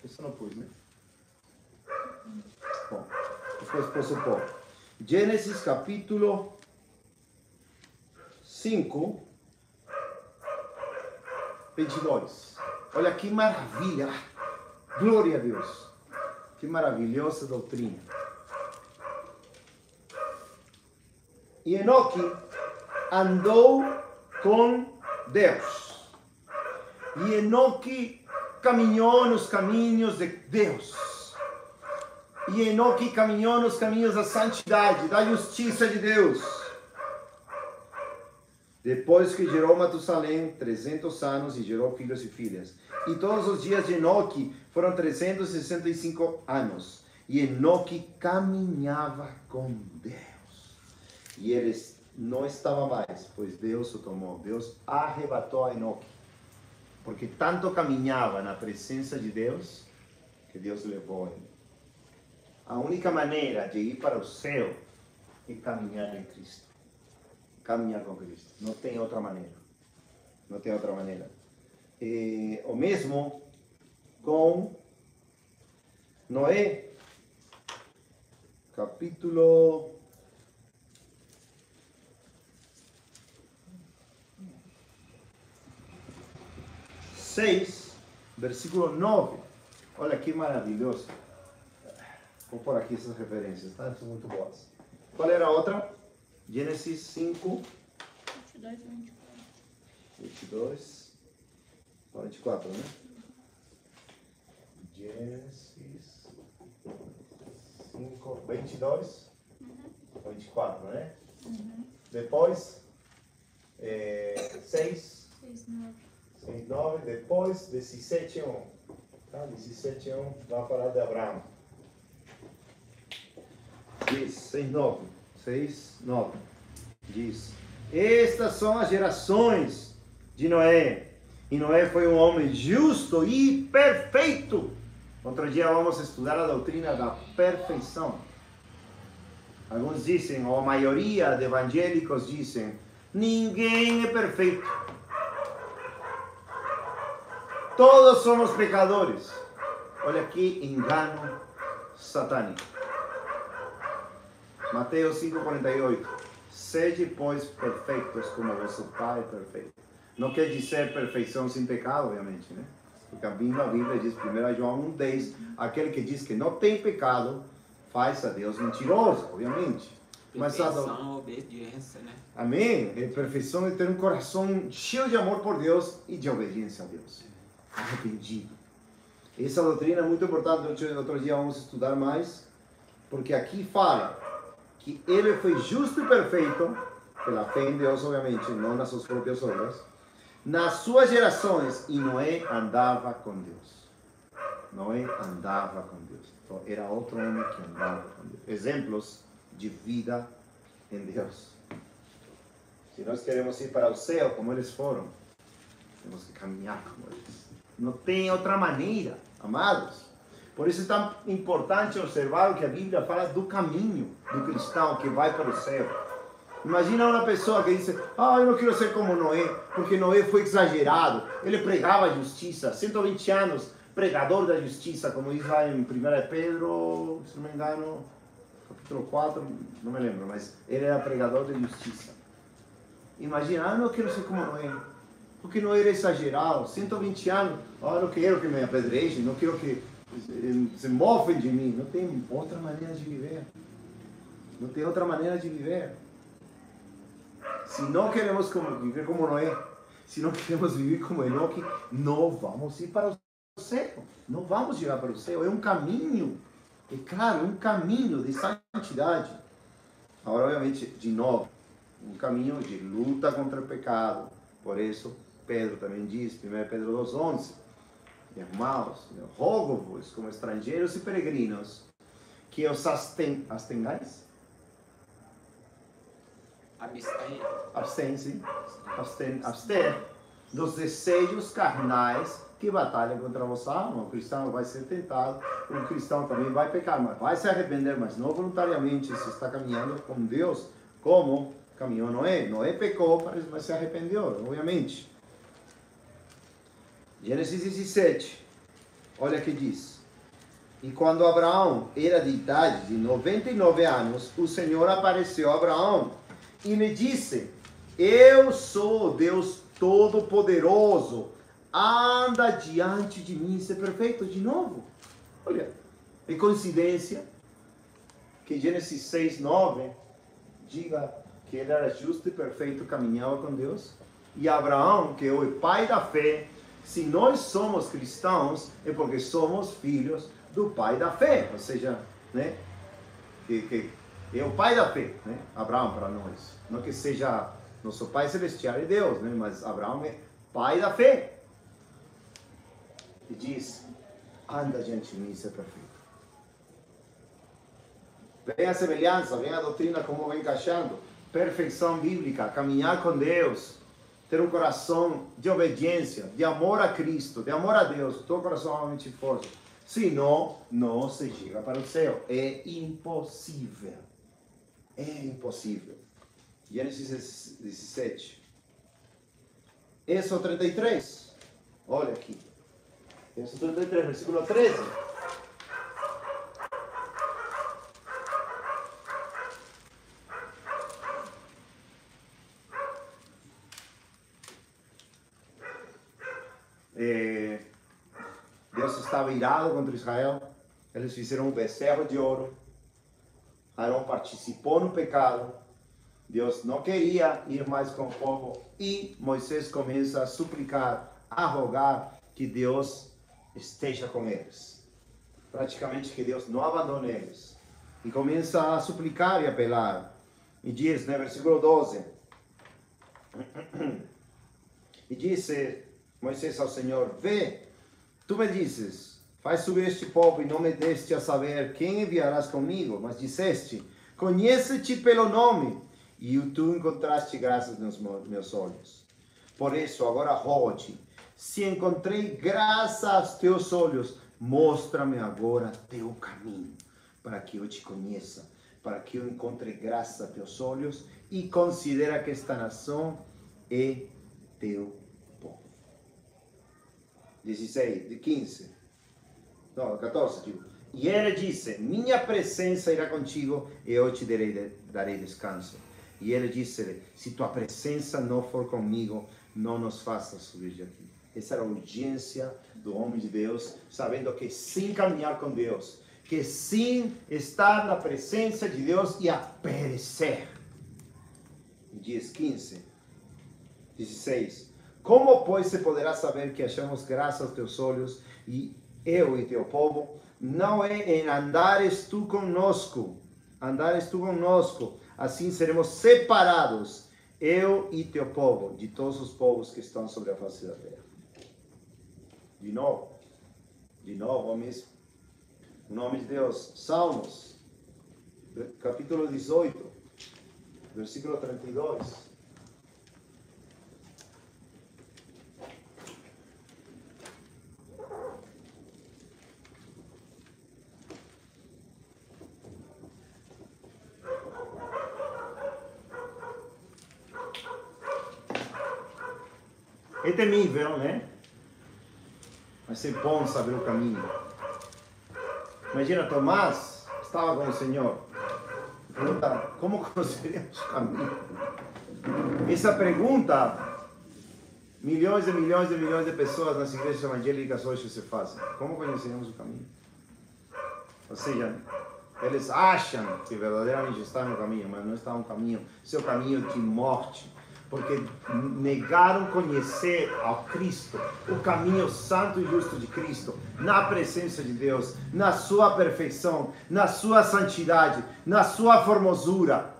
Isso não pus, né? Bom, depois pus o pó. Gênesis capítulo 5, 22. Olha que maravilha! Glória a Deus! Que maravilhosa doutrina. E Enoque andou com Deus. E Enoque caminhou nos caminhos de Deus. E Enoque caminhou nos caminhos da santidade, da justiça de Deus. Depois que gerou Matusalém 300 anos e gerou filhos e filhas. E todos os dias de Enoque foram 365 anos. E Enoque caminhava com Deus. E ele não estava mais, pois Deus o tomou. Deus arrebatou a Enoque. Porque tanto caminhava na presença de Deus, que Deus levou ele. A única maneira de ir para o céu é caminhar em Cristo. Caminhar com Cristo. Não tem outra maneira. Não tem outra maneira. O mesmo com Noé, capítulo 6, versículo 9. Olha que maravilhoso. Vou pôr aqui essas referências, tá? São muito boas. Qual era a outra? Gênesis 5, 22 e 24. 22 a 24, né? Gênesis 5, 22 a 24, né? Depois, 6, 6, 9. 9, depois 17, 1. Tá? 17, 1 vai falar de Abraão. Diz, 6, 9. 6, 9. Diz, estas são as gerações de Noé. E Noé foi um homem justo e perfeito. Outro dia vamos estudar a doutrina da perfeição. Alguns dizem, ou a maioria de evangélicos dizem, ninguém é perfeito. Todos somos pecadores. Olha aqui, engano satânico. Mateus 5,48. Sede, pois, perfeitos como vosso Pai é perfeito. Não quer dizer perfeição sem pecado, obviamente, né? Porque a Bíblia diz, 1 João 1,10, aquele que diz que não tem pecado, faz a Deus mentiroso, obviamente. Perfeição, obediência, né? Amém? A perfeição é ter um coração cheio de amor por Deus e de obediência a Deus. Arrependido. Essa doutrina é muito importante. Outro dia vamos estudar mais, porque aqui fala que ele foi justo e perfeito, pela fé em Deus, obviamente, não nas suas próprias obras, nas suas gerações, e Noé andava com Deus. Noé andava com Deus. Então, era outro homem que andava com Deus. Exemplos de vida em Deus. Se nós queremos ir para o céu como eles foram, temos que caminhar como eles. Não tem outra maneira, amados. Por isso é tão importante observar o que a Bíblia fala do caminho do cristão que vai para o céu. Imagina uma pessoa que diz, eu não quero ser como Noé, porque Noé foi exagerado. Ele pregava a justiça, 120 anos, pregador da justiça, como diz lá em 1 Pedro, se não me engano, capítulo 4, não me lembro, mas ele era pregador de justiça. Imagina, eu não quero ser como Noé, porque Noé era exagerado, 120 anos, eu não quero que me apedrejem, não quero que se mofem de mim. Não tem outra maneira de viver. Não tem outra maneira de viver. Se não queremos viver como Noé, se não queremos viver como Enoque, não vamos ir para o céu. Não vamos chegar para o céu. É um caminho, é claro, um caminho de santidade. Agora, obviamente, de novo, um caminho de luta contra o pecado. Por isso, Pedro também diz, 1 Pedro 2,11, irmãos, rogo-vos, como estrangeiros e peregrinos, que os abstenhais? Abster dos desejos carnais que batalham contra a vossa alma. O cristão vai ser tentado, o cristão também vai pecar, mas vai se arrepender, mas não voluntariamente. Se está caminhando com Deus, como caminhou Noé. Noé pecou, mas se arrependeu, obviamente. Gênesis 17, olha o que diz. E quando Abraão era de idade de 99 anos, o Senhor apareceu a Abraão e lhe disse, eu sou o Deus Todo-Poderoso, anda diante de mim e ser perfeito. De novo, olha, é coincidência que Gênesis 6, 9 diga que ele era justo e perfeito, caminhava com Deus, e Abraão, que é o pai da fé. Se nós somos cristãos, é porque somos filhos do pai da fé, ou seja, né, que é o pai da fé, né, Abraão para nós. Não que seja nosso pai celestial é Deus, né, mas Abraão é pai da fé. E diz, anda diante de mim e ser perfeito. Vem a semelhança, vem a doutrina como vem encaixando. Perfeição bíblica, caminhar com Deus, ter um coração de obediência, de amor a Cristo, de amor a Deus, teu coração realmente forte. Senão, não se chega para o céu. É impossível. É impossível. Gênesis 17. Êxodo 33. Olha aqui. Êxodo 33, versículo 13. Deus estava irado contra Israel. Eles fizeram um becerro de ouro. Arão participou no pecado. Deus não queria ir mais com o povo e Moisés começa a suplicar, a rogar que Deus esteja com eles. Praticamente que Deus não abandone eles. E começa a suplicar e apelar. E diz, né, versículo 12. E disse Moisés ao Senhor: vê, tu me dizes, faz subir este povo, e não me deste a saber quem enviarás comigo, mas disseste: conhece-te pelo nome, e tu encontraste graças nos meus olhos. Por isso, agora rogo-te, se encontrei graça aos teus olhos, mostra-me agora teu caminho, para que eu te conheça, para que eu encontre graça a teus olhos, e considera que esta nação é teu povo. 15. Não, 14, digo. E ele disse: minha presença irá contigo, e eu te darei descanso. E ele disse: se tua presença não for comigo, não nos faças subir de aqui. Essa era a urgência do homem de Deus, sabendo que sim caminhar com Deus, que sim estar na presença de Deus ia perecer. E diz 16. Como, pois, se poderá saber que achamos graça aos teus olhos, e eu e teu povo, não é em andares tu conosco, assim seremos separados, eu e teu povo, de todos os povos que estão sobre a face da terra. De novo, mesmo. O nome de Deus, Salmos, capítulo 18, versículo 32. É temível, né? Mas é bom saber o caminho. Imagina, Tomás estava com o Senhor. Pergunta: como conheceremos o caminho? Essa pergunta, milhões e milhões e milhões de pessoas nas igrejas evangélicas hoje se fazem. Como conheceremos o caminho? Ou seja, eles acham que verdadeiramente está no caminho, mas não está no caminho. Seu caminho de morte. Porque negaram conhecer ao Cristo, o caminho santo e justo de Cristo, na presença de Deus, na sua perfeição, na sua santidade, na sua formosura,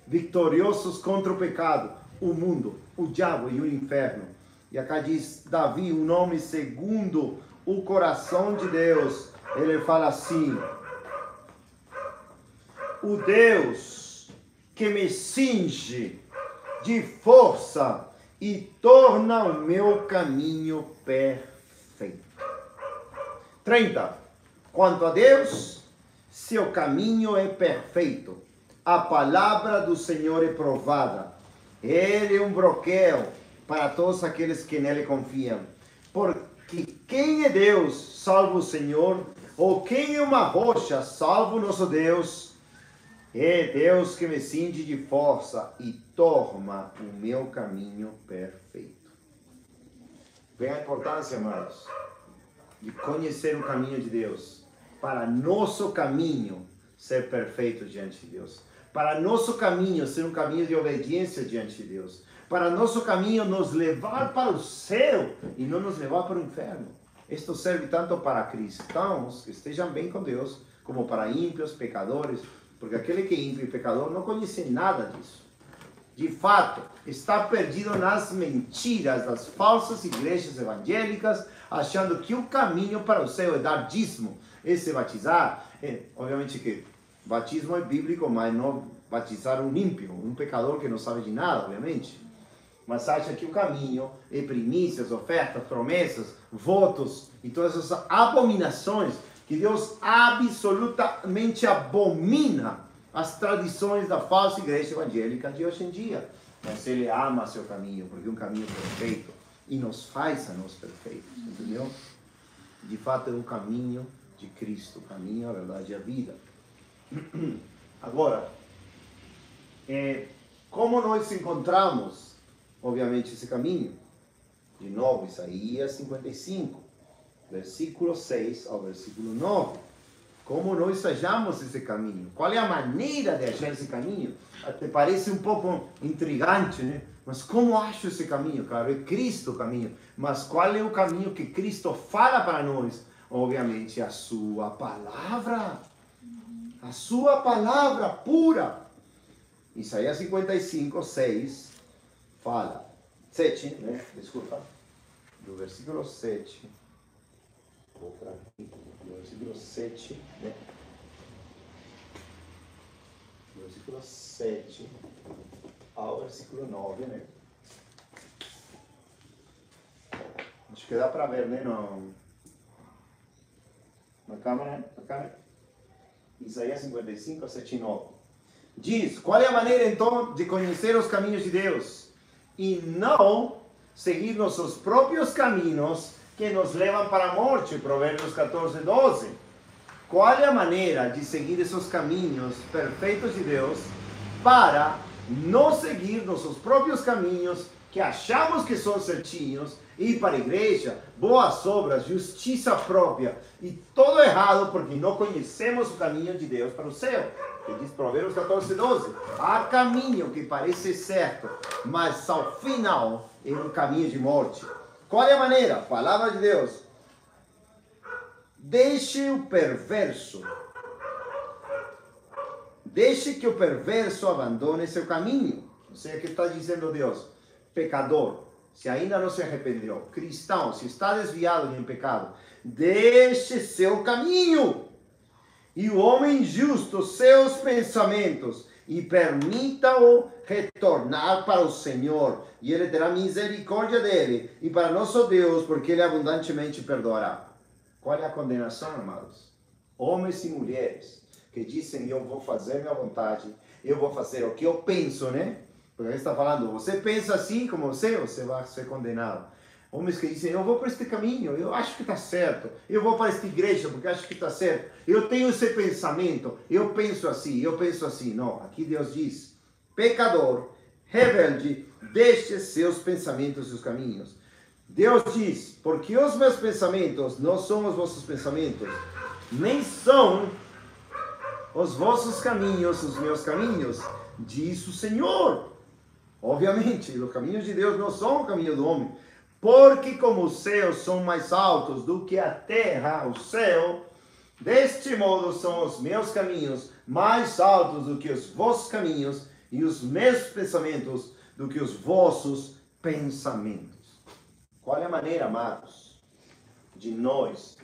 vitoriosos contra o pecado, o mundo, o diabo e o inferno. E acá diz Davi, um homem segundo o coração de Deus, ele fala assim: o Deus que me cinge de força e torna o meu caminho perfeito. 30. Quanto a Deus, seu caminho é perfeito. A palavra do Senhor é provada. Ele é um broquel para todos aqueles que nele confiam. Porque quem é Deus, salvo o Senhor? Ou quem é uma rocha, salvo o nosso Deus? É Deus que me cinge de força e torna o meu caminho perfeito. Vem a importância, amados, de conhecer o caminho de Deus, para nosso caminho ser perfeito diante de Deus, para nosso caminho ser um caminho de obediência diante de Deus, para nosso caminho nos levar para o céu e não nos levar para o inferno. Isto serve tanto para cristãos que estejam bem com Deus, como para ímpios, pecadores. Porque aquele que é ímpio e pecador não conhece nada disso. De fato, está perdido nas mentiras das falsas igrejas evangélicas, achando que o caminho para o céu é dar dízimo, é se batizar. Obviamente que batismo é bíblico, mas não batizar um ímpio, um pecador que não sabe de nada, obviamente. Mas acha que o caminho é primícias, ofertas, promessas, votos e todas essas abominações que Deus absolutamente abomina as tradições da falsa igreja evangélica de hoje em dia. Mas Ele ama seu caminho, porque é um caminho perfeito e nos faz a nós perfeitos, entendeu? De fato é um caminho de Cristo, o caminho, a verdade e a vida. Agora, como nós encontramos, obviamente, esse caminho? De novo, Isaías 55. Versículo 6 ao versículo 9. como nós achamos esse caminho. Qual é a maneira de achar esse caminho? Até parece um pouco intrigante, né? Mas como acho esse caminho? Claro, é Cristo o caminho. Mas qual é o caminho que Cristo fala para nós? Obviamente, a sua palavra. A sua palavra pura. Isaías 55, 6 fala. 7, né? Desculpa. Do versículo 7. Vou para aqui. Do versículo 7, né? Do versículo 7 ao versículo 9, né? Acho que dá para ver, né? Na câmera. Isaías 55, 7 e 9. Diz, qual é a maneira então de conhecer os caminhos de Deus? E não seguir nossos próprios caminhos que nos levam para a morte. Provérbios 14, 12. Qual é a maneira de seguir esses caminhos perfeitos de Deus para não seguir nossos próprios caminhos que achamos que são certinhos, ir para a igreja, boas obras, justiça própria e todo errado porque não conhecemos o caminho de Deus para o céu? Que diz Provérbios 14, 12. Há caminho que parece certo, mas ao final é um caminho de morte. Qual é a maneira? Palavra de Deus. Deixe que o perverso abandone seu caminho. Ou seja, o que está dizendo Deus? Pecador, se ainda não se arrependeu, cristão, se está desviado em pecado, deixe seu caminho. E o homem justo, seus pensamentos, e permita-o retornar para o Senhor, e Ele terá misericórdia dele, e para nosso Deus, porque Ele abundantemente perdoará. Qual é a condenação, amados? Homens e mulheres que dizem, eu vou fazer minha vontade, eu vou fazer o que eu penso, né? Porque ele está falando, você pensa assim como você vai ser condenado. Homens que dizem, eu vou para este caminho, eu acho que está certo. Eu vou para esta igreja porque acho que está certo. Eu tenho esse pensamento, eu penso assim. Não, aqui Deus diz, pecador, rebelde, deixe seus pensamentos e seus caminhos. Deus diz, porque os meus pensamentos não são os vossos pensamentos, nem são os vossos caminhos, os meus caminhos, diz o Senhor. Obviamente, os caminhos de Deus não são o caminho do homem, porque como os céus são mais altos do que a terra, o céu, deste modo são os meus caminhos mais altos do que os vossos caminhos, e os meus pensamentos do que os vossos pensamentos. Qual é a maneira, amados, de nós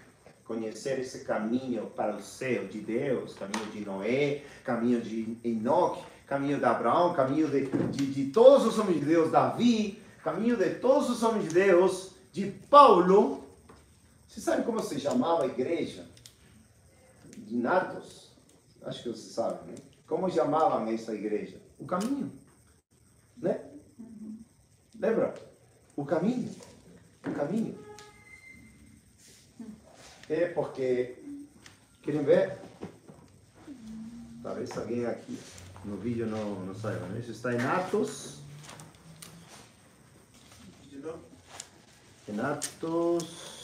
conhecer esse caminho para o céu de Deus, caminho de Noé, caminho de Enoque, caminho de Abraão, caminho de todos os homens de Deus, Davi, caminho de todos os homens de Deus, de Paulo? Você sabe como se chamava a igreja de Atos? Acho que você sabe, né? Como chamavam essa igreja? O caminho, né? Lembra? O caminho. É porque, querem ver? Talvez alguém aqui no vídeo não saiba, né? Isso está em Atos. Em Atos.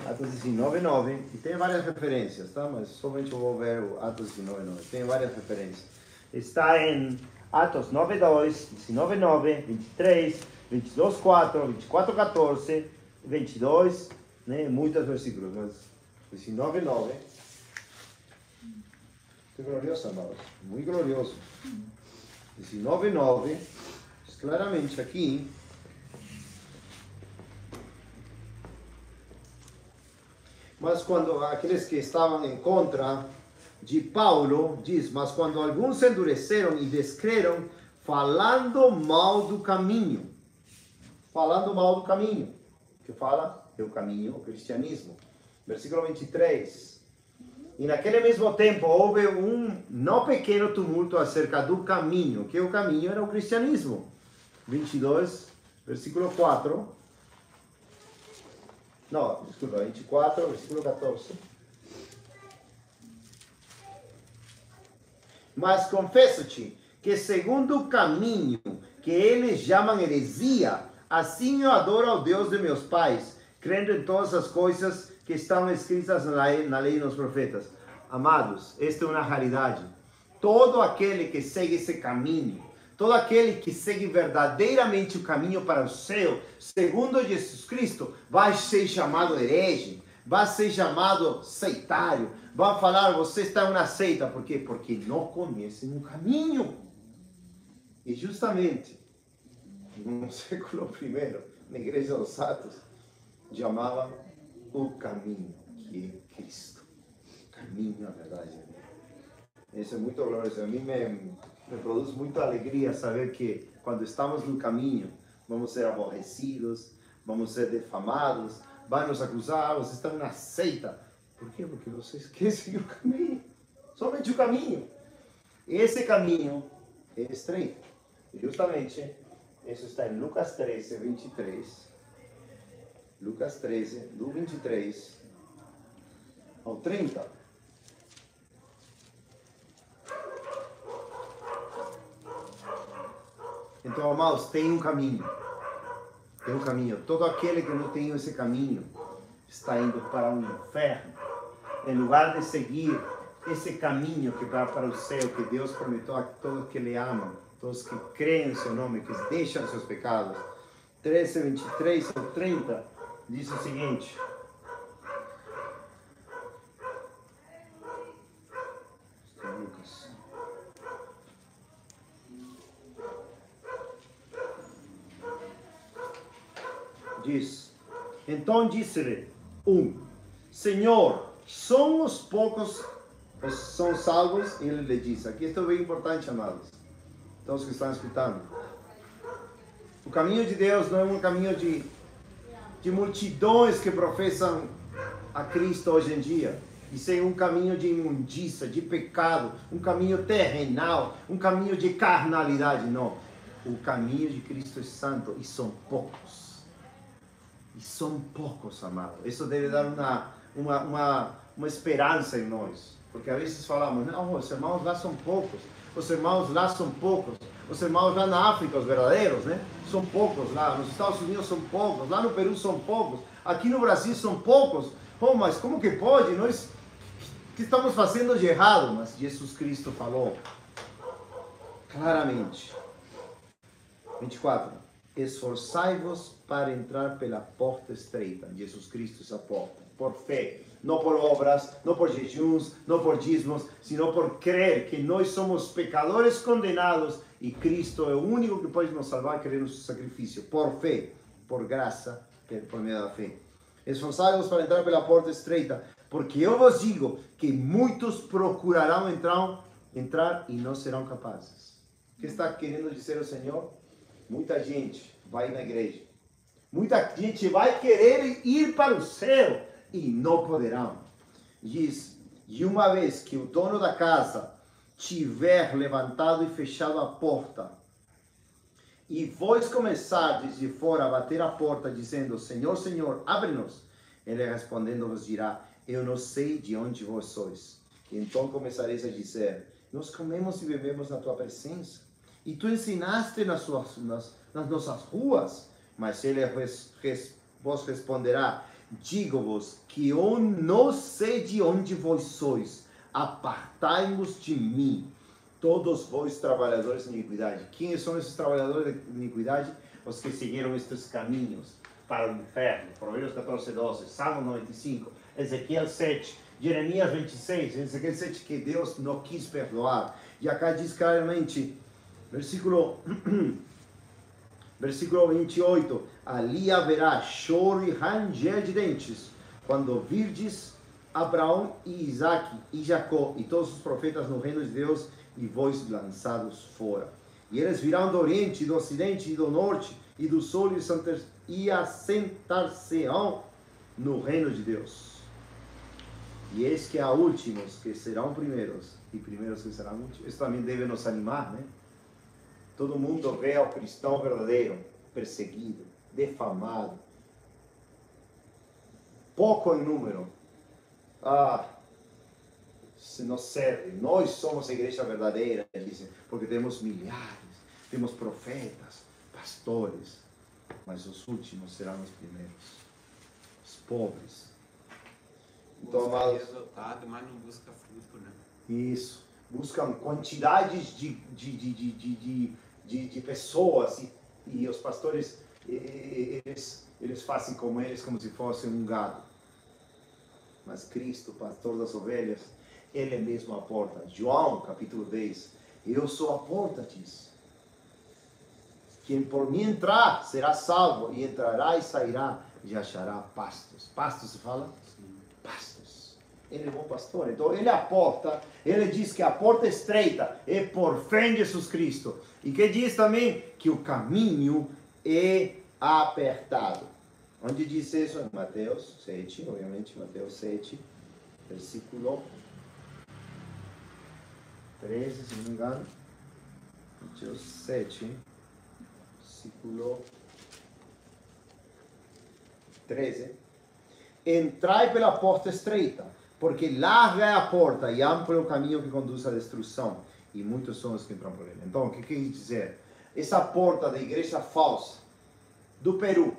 Atos 19, 9. E tem várias referências, tá? Mas somente eu vou ver o Atos 19, 9. Tem várias referências. Está em Atos 9, 2, 19, 9, 23, 22, 4, 24, 14, 22, né? Muitos versículos, mas 19, 9. Que glorioso, amados. Muito glorioso. 19, 9. Claramente aqui. Mas quando aqueles que estavam em contra de Paulo, diz, mas quando alguns se endureceram e descreram, falando mal do caminho. Que fala é o caminho, o cristianismo. Versículo 23. E naquele mesmo tempo houve um não pequeno tumulto acerca do caminho, que o caminho era o cristianismo. 22, versículo 4. Não, desculpa, 24, versículo 14. Mas confesso-te que segundo o caminho que eles chamam heresia, assim eu adoro ao Deus de meus pais, crendo em todas as coisas que estão escritas na lei e nos profetas. Amados, esta é uma realidade. Todo aquele que segue esse caminho, todo aquele que segue verdadeiramente o caminho para o céu, segundo Jesus Cristo, vai ser chamado herege, vai ser chamado sectário, vai falar, você está em uma seita. Por quê? Porque não conhecem o caminho. E justamente, no século I, na Igreja dos Atos, chamava o caminho, que é Cristo. O caminho, a verdade. Isso é muito glorioso. A mim me produz muita alegria saber que quando estamos no caminho, vamos ser aborrecidos, vamos ser defamados, vai nos acusar, você está na seita. Por quê? Porque você esquece o caminho. Somente o caminho. Esse caminho é estreito. Justamente, isso está em Lucas 13, 23. Lucas 13, do 23 ao 30. Então, amados, tem um caminho. Tem um caminho. Todo aquele que não tem esse caminho está indo para um inferno. Em lugar de seguir esse caminho que vai para o céu, que Deus prometeu a todos que Ele amam, todos que creem em seu nome, que deixam seus pecados. 13, 23 ao 30 diz o seguinte. Lucas. Diz, então disse-lhe Senhor, são os poucos os são salvos? E ele lhe disse, aqui está bem importante, amados, todos que estão escutando. O caminho de Deus não é um caminho de multidões que professam a Cristo hoje em dia. Isso é um caminho de imundícia, de pecado, um caminho terrenal, um caminho de carnalidade. Não. O caminho de Cristo é santo e são poucos. E são poucos, amados. Isso deve dar uma esperança em nós. Porque às vezes falamos, não, os irmãos lá são poucos. Os irmãos lá são poucos. Os irmãos lá na África, os verdadeiros, né? São poucos lá. Nos Estados Unidos são poucos. Lá no Peru são poucos. Aqui no Brasil são poucos. Oh, mas como que pode? Nós que estamos fazendo de errado? Mas Jesus Cristo falou claramente. 24. Esforçai-vos para entrar pela porta estreita. Jesus Cristo é a porta. Por fé. Não por obras, não por jejuns, não por dízimos, sino por crer que nós somos pecadores condenados e Cristo é o único que pode nos salvar, querer o seu sacrifício. Por fé, por graça, por meio da fé. Esforçai-vos para entrar pela porta estreita, porque eu vos digo que muitos procurarão entrar e não serão capazes. O que está querendo dizer o Senhor? Muita gente vai na igreja. Muita gente vai querer ir para o céu e não poderão. Diz, e uma vez que o dono da casa tiver levantado e fechado a porta, e vós começardes de fora a bater a porta, dizendo, Senhor, Senhor, abre-nos, ele respondendo vos dirá, eu não sei de onde vós sois. E então começareis a dizer, nós comemos e bebemos na tua presença, e tu ensinaste nas nossas ruas. Mas ele vos responderá, digo-vos que eu não sei de onde vós sois, apartai-vos de mim, todos vós trabalhadores de iniquidade. Quem são esses trabalhadores de iniquidade? Os que seguiram estes caminhos para o inferno. Provérbios 14, 12, Salmo 95, Ezequiel 7, Jeremias 26, Ezequiel 7, que Deus não quis perdoar. E acá diz claramente, versículo 28, ali haverá choro e ranger de dentes, quando virdes Abraão e Isaac e Jacó e todos os profetas no reino de Deus e vós lançados fora. E eles virão do oriente, do ocidente e do norte e do sul e assentar-se-ão no reino de Deus. E eis que há últimos que serão primeiros e primeiros que serão últimos. Isso também deve nos animar, né? Todo mundo vê o cristão verdadeiro perseguido, defamado, pouco em número, se nos serve. Nós somos a igreja verdadeira, dizem, porque temos milhares, temos profetas, pastores, mas os últimos serão os primeiros, os pobres. Então, busca amados, resultado, mas não busca fruto, né? isso, buscam quantidades de pessoas e os pastores, eles fazem como eles, como se fosse um gado. Mas Cristo, pastor das ovelhas, Ele é mesmo a porta. João, capítulo 10, eu sou a porta, diz. Quem por mim entrar, será salvo, e entrará e sairá, e achará pastos. Pastos se fala? Pastos. Ele é bom pastor. Então, Ele é a porta. Ele diz que a porta é estreita é por fé em Jesus Cristo. E que diz também que o caminho é apertado. Onde diz isso? Em Mateus 7, obviamente, Mateus 7, versículo 13, se não me engano. Mateus 7, versículo 13. Entrai pela porta estreita, porque larga é a porta e amplo é o caminho que conduz à destruição, e muitos são os que entram por ele. Então, o que quer dizer? Essa porta da igreja falsa, do Peru,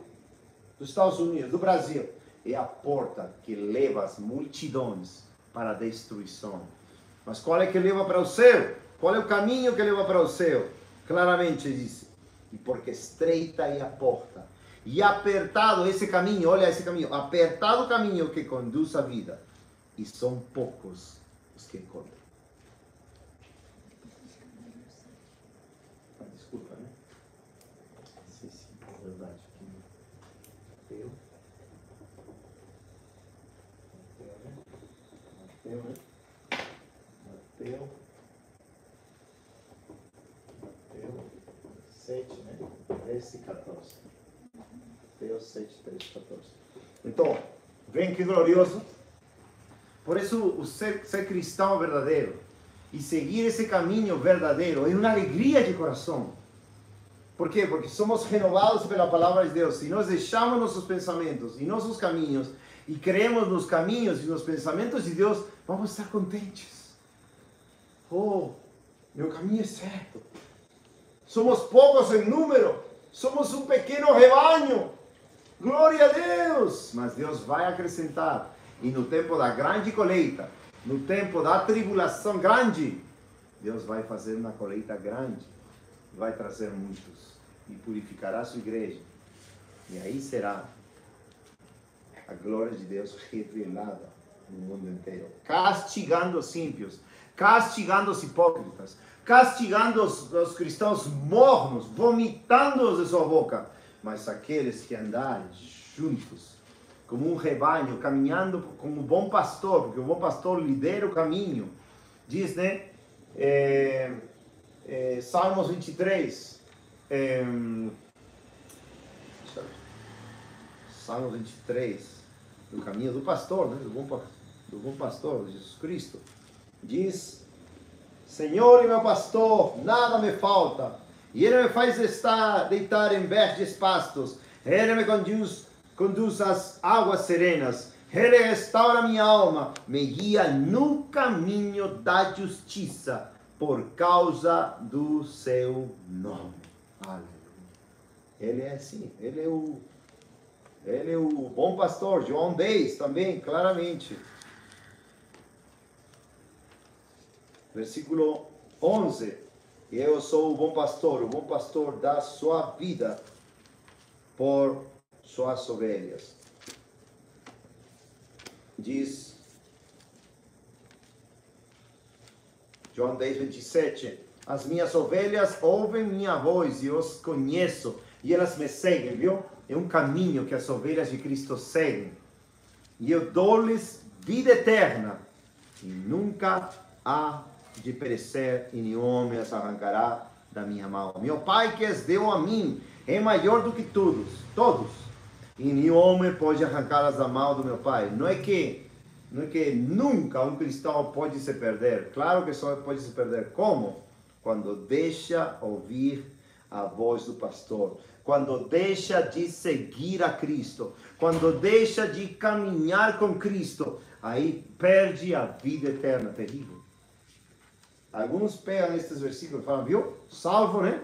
dos Estados Unidos, do Brasil, é a porta que leva as multidões para a destruição. Mas qual é que leva para o céu? Qual é o caminho que leva para o céu? Claramente diz, e porque estreita é a porta, e apertado esse caminho, olha esse caminho, apertado o caminho que conduz à vida, e são poucos os que encontram. Desculpa, né? Sim, é verdade. Mateu, né? Mateu 7, né? 13 e 14. Mateus 7, 13 e 14. Então, vem que glorioso. Por isso, o ser cristão verdadeiro e seguir esse caminho verdadeiro é uma alegria de coração. Por quê? Porque somos renovados pela palavra de Deus. Se nós deixamos nossos pensamentos e nossos caminhos e creemos nos caminhos e nos pensamentos de Deus, vamos estar contentes. Oh, meu caminho é certo. Somos poucos em número. Somos um pequeno rebanho. Glória a Deus! Mas Deus vai acrescentar. E no tempo da grande colheita, no tempo da tribulação grande, Deus vai fazer uma colheita grande. Vai trazer muitos. E purificará a sua igreja. E aí será a glória de Deus revelada no mundo inteiro. Castigando os ímpios. Castigando os hipócritas. Castigando os cristãos mornos. Vomitando-os de sua boca. Mas aqueles que andarem juntos, como um rebanho, caminhando como um bom pastor, porque o bom pastor lidera o caminho. Diz, né? Salmos 23. Salmos 23. Do caminho do pastor, né? Do bom pastor, Jesus Cristo. Diz: Senhor e meu pastor, nada me falta. E Ele me faz deitar em verdes pastos. Ele me conduz às águas serenas. Ele restaura minha alma. Me guia no caminho da justiça, por causa do seu nome. Aleluia. Ele é assim. Ele é o bom pastor. João 10 também, claramente. Versículo 11. Eu sou o bom pastor dá sua vida por suas ovelhas. Diz João 10, 27. As minhas ovelhas ouvem minha voz e os conheço e elas me seguem, viu? É um caminho que as ovelhas de Cristo seguem. E eu dou-lhes vida eterna e nunca há de perecer, e nenhum homem as arrancará da minha mão. Meu Pai que as deu a mim é maior do que todos, e nenhum homem pode arrancá-las da mão do meu Pai. Não é que nunca um cristão pode se perder. Claro que só pode se perder. Como? Quando deixa ouvir a voz do pastor. quando deixa de seguir a Cristo, quando deixa de caminhar com Cristo, aí perde a vida eterna, terrível. Alguns pegam estes versículos e falam, viu? Salvo, né?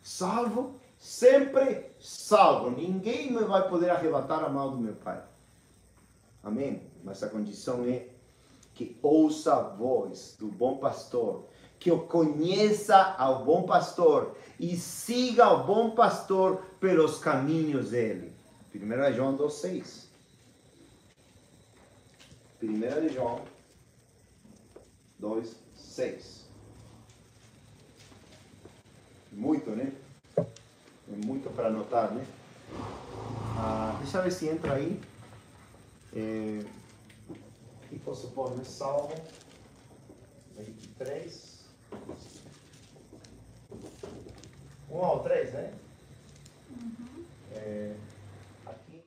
Salvo, sempre salvo. Ninguém me vai poder arrebatar a mão do meu Pai. Amém? Mas a condição é que ouça a voz do bom pastor, que eu conheça ao bom pastor e siga o bom pastor pelos caminhos dele. 1 João 2,6. 1 João 2,6. Muito, né? É muito para anotar, né? Deixa eu ver se entra aí. E posso pôr no Salmo 23. 1 ao 3, né? Aqui.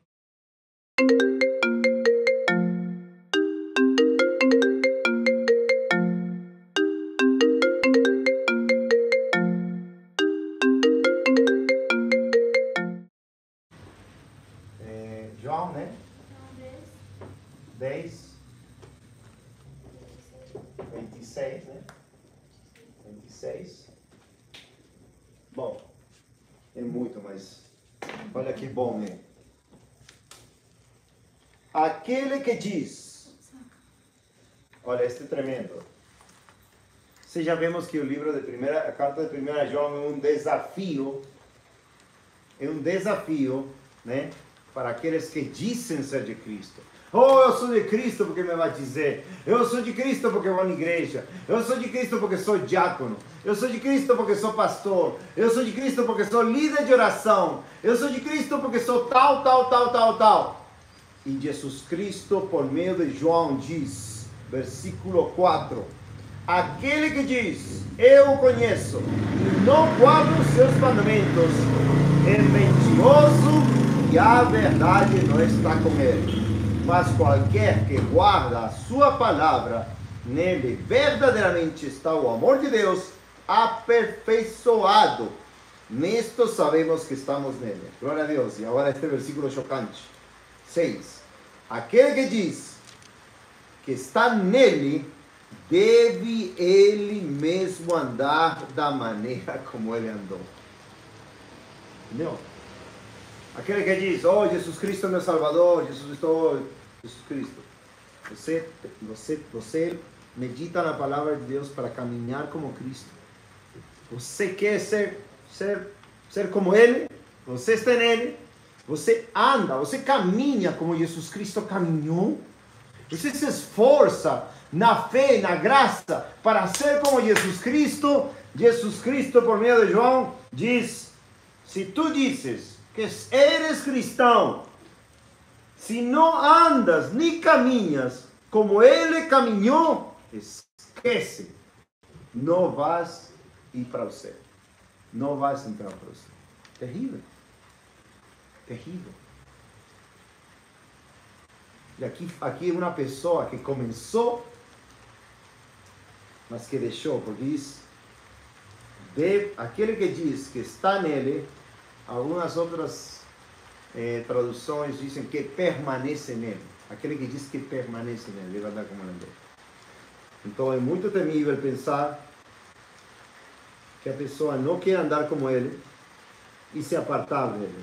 João, né? 10, 26, né? 26. Bom, é muito, mas olha que bom, né? Aquele que diz, olha, este é tremendo. Você já vemos que o livro a carta de 1 João é um desafio, né? Para aqueles que dizem ser de Cristo. Oh, eu sou de Cristo porque me vai dizer. Eu sou de Cristo porque vou na igreja. Eu sou de Cristo porque sou diácono. Eu sou de Cristo porque sou pastor. Eu sou de Cristo porque sou líder de oração. Eu sou de Cristo porque sou tal. E Jesus Cristo, por meio de João, diz, versículo 4, aquele que diz, eu o conheço, e não guarda os seus mandamentos, é mentiroso, e a verdade não está com ele. Mas qualquer que guarda a sua palavra, nele verdadeiramente está o amor de Deus aperfeiçoado. Nisto sabemos que estamos nele. Glória a Deus. E agora este versículo chocante. 6. Aquele que diz que está nele, deve ele mesmo andar da maneira como ele andou. Entendeu? Aquele que diz, oh, Jesus Cristo é meu Salvador, Jesus Cristo. Você medita na palavra de Deus para caminhar como Cristo. Você quer ser como Ele, você está nele, você anda, você caminha como Jesus Cristo caminhou. Você se esforça na fé, na graça, para ser como Jesus Cristo. Jesus Cristo, por meio de João, diz, se tu dizes que eres cristão, se não andas nem caminhas como ele caminhou, esquece, não vais ir para o céu, não vais entrar para o céu. Terrível, terrível. E aqui uma pessoa que começou, mas que deixou, porque diz, aquele que diz que está nele. Algumas outras traduções dizem que permanece nele. Aquele que diz que permanece nele, deve andar como andou. Então é muito temível pensar que a pessoa não quer andar como ele e se apartar dele.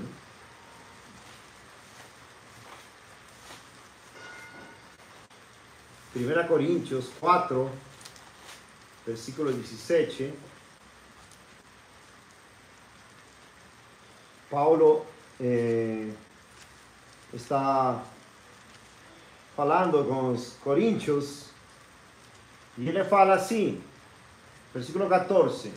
Né? 1 Coríntios 4, versículo 17. Paulo está falando com os coríntios e ele fala assim, versículo 14: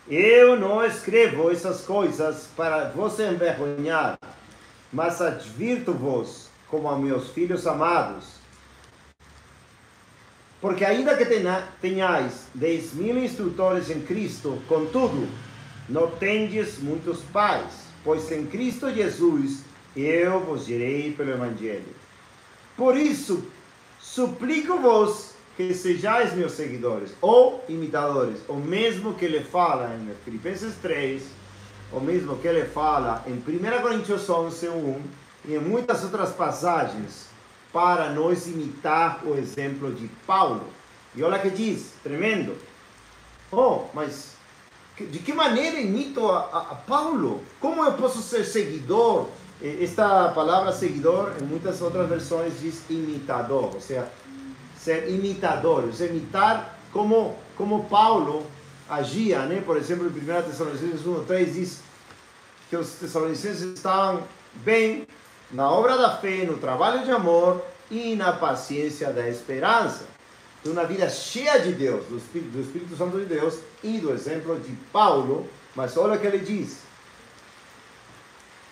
eu não escrevo essas coisas para vos envergonhar, mas advirto-vos como a meus filhos amados. Porque ainda que tenhais 10.000 instrutores em Cristo, contudo, não tendes muitos pais, pois em Cristo Jesus eu vos direi pelo Evangelho. Por isso, suplico-vos que sejais meus seguidores, ou imitadores, o mesmo que ele fala em Filipenses 3, o mesmo que ele fala em 1 Coríntios 11:1 e em muitas outras passagens, para nós imitar o exemplo de Paulo. E olha que diz, tremendo. Oh, mas de que maneira imito a Paulo? Como eu posso ser seguidor? Esta palavra seguidor, em muitas outras versões, diz imitador, ou seja, ser imitador, ou seja, imitar como Paulo agia, né? Por exemplo, em 1 Tessalonicenses 1:3 diz que os tessalonicenses estavam bem na obra da fé, no trabalho de amor e na paciência da esperança. Então, uma vida cheia de Deus, do Espírito Santo de Deus e do exemplo de Paulo. Mas olha o que ele diz.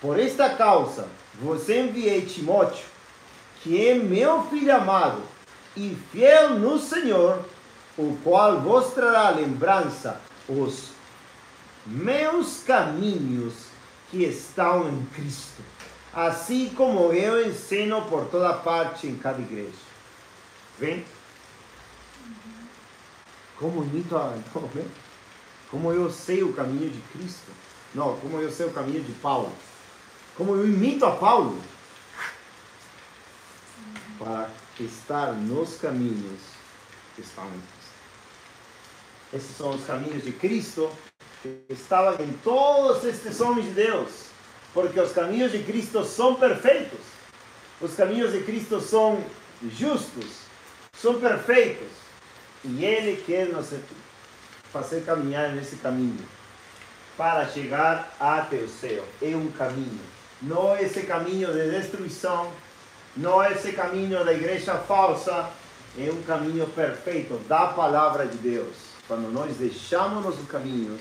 Por esta causa, vos enviei Timóteo, que é meu filho amado e fiel no Senhor, o qual vos trará lembrança os meus caminhos que estão em Cristo, assim como eu ensino por toda parte em cada igreja. Vem? Como imito como eu sei o caminho de Cristo? Não, como eu sei o caminho de Paulo? Como eu imito a Paulo? Para estar nos caminhos que estão em Cristo. Esses são os caminhos de Cristo que estavam em todos estes homens de Deus. Porque os caminhos de Cristo são perfeitos. Os caminhos de Cristo são justos, são perfeitos. E Ele quer nos fazer caminhar nesse caminho para chegar até o céu. É um caminho. Não é esse caminho de destruição, não é esse caminho da igreja falsa, é um caminho perfeito da palavra de Deus. Quando nós deixamos nossos caminhos,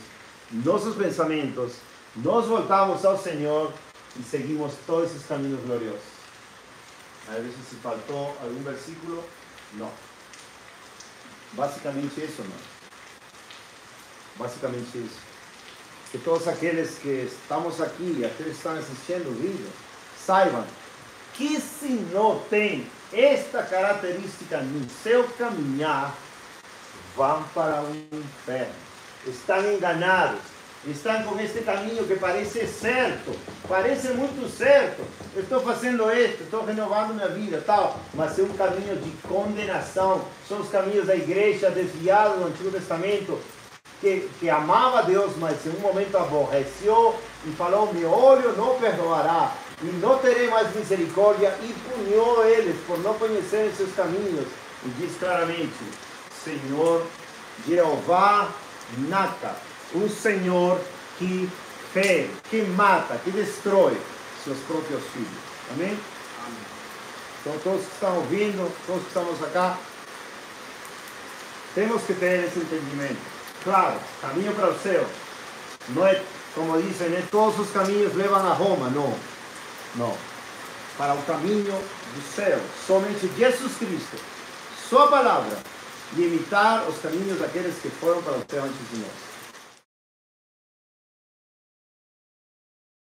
nossos pensamentos, nós voltamos ao Senhor e seguimos todos esses caminhos gloriosos. A ver se faltou algum versículo. Não. Basicamente isso, não. Basicamente isso. Que todos aqueles que estamos aqui, aqueles que estão assistindo o vídeo, saibam que se não tem esta característica no seu caminhar, vão para o inferno. Estão enganados. Estão com este caminho que parece certo, parece muito certo. Eu estou fazendo isto, estou renovando minha vida, tal. Mas é um caminho de condenação. São os caminhos da igreja desviada do Antigo Testamento, que amava a Deus, mas em um momento aborreceu e falou: meu olho não perdoará, e não terei mais misericórdia, e puniu eles por não conhecerem seus caminhos. E diz claramente: Senhor, Jeová Naka, um Senhor que fere, que mata, que destrói seus próprios filhos. Amém? Amém. Então, todos que estão ouvindo, todos que estamos acá, temos que ter esse entendimento. Claro, caminho para o céu. Não é, como dizem, né? Todos os caminhos levam a Roma. Não. Não. Para o caminho do céu, somente Jesus Cristo, sua palavra, e imitar os caminhos daqueles que foram para o céu antes de nós.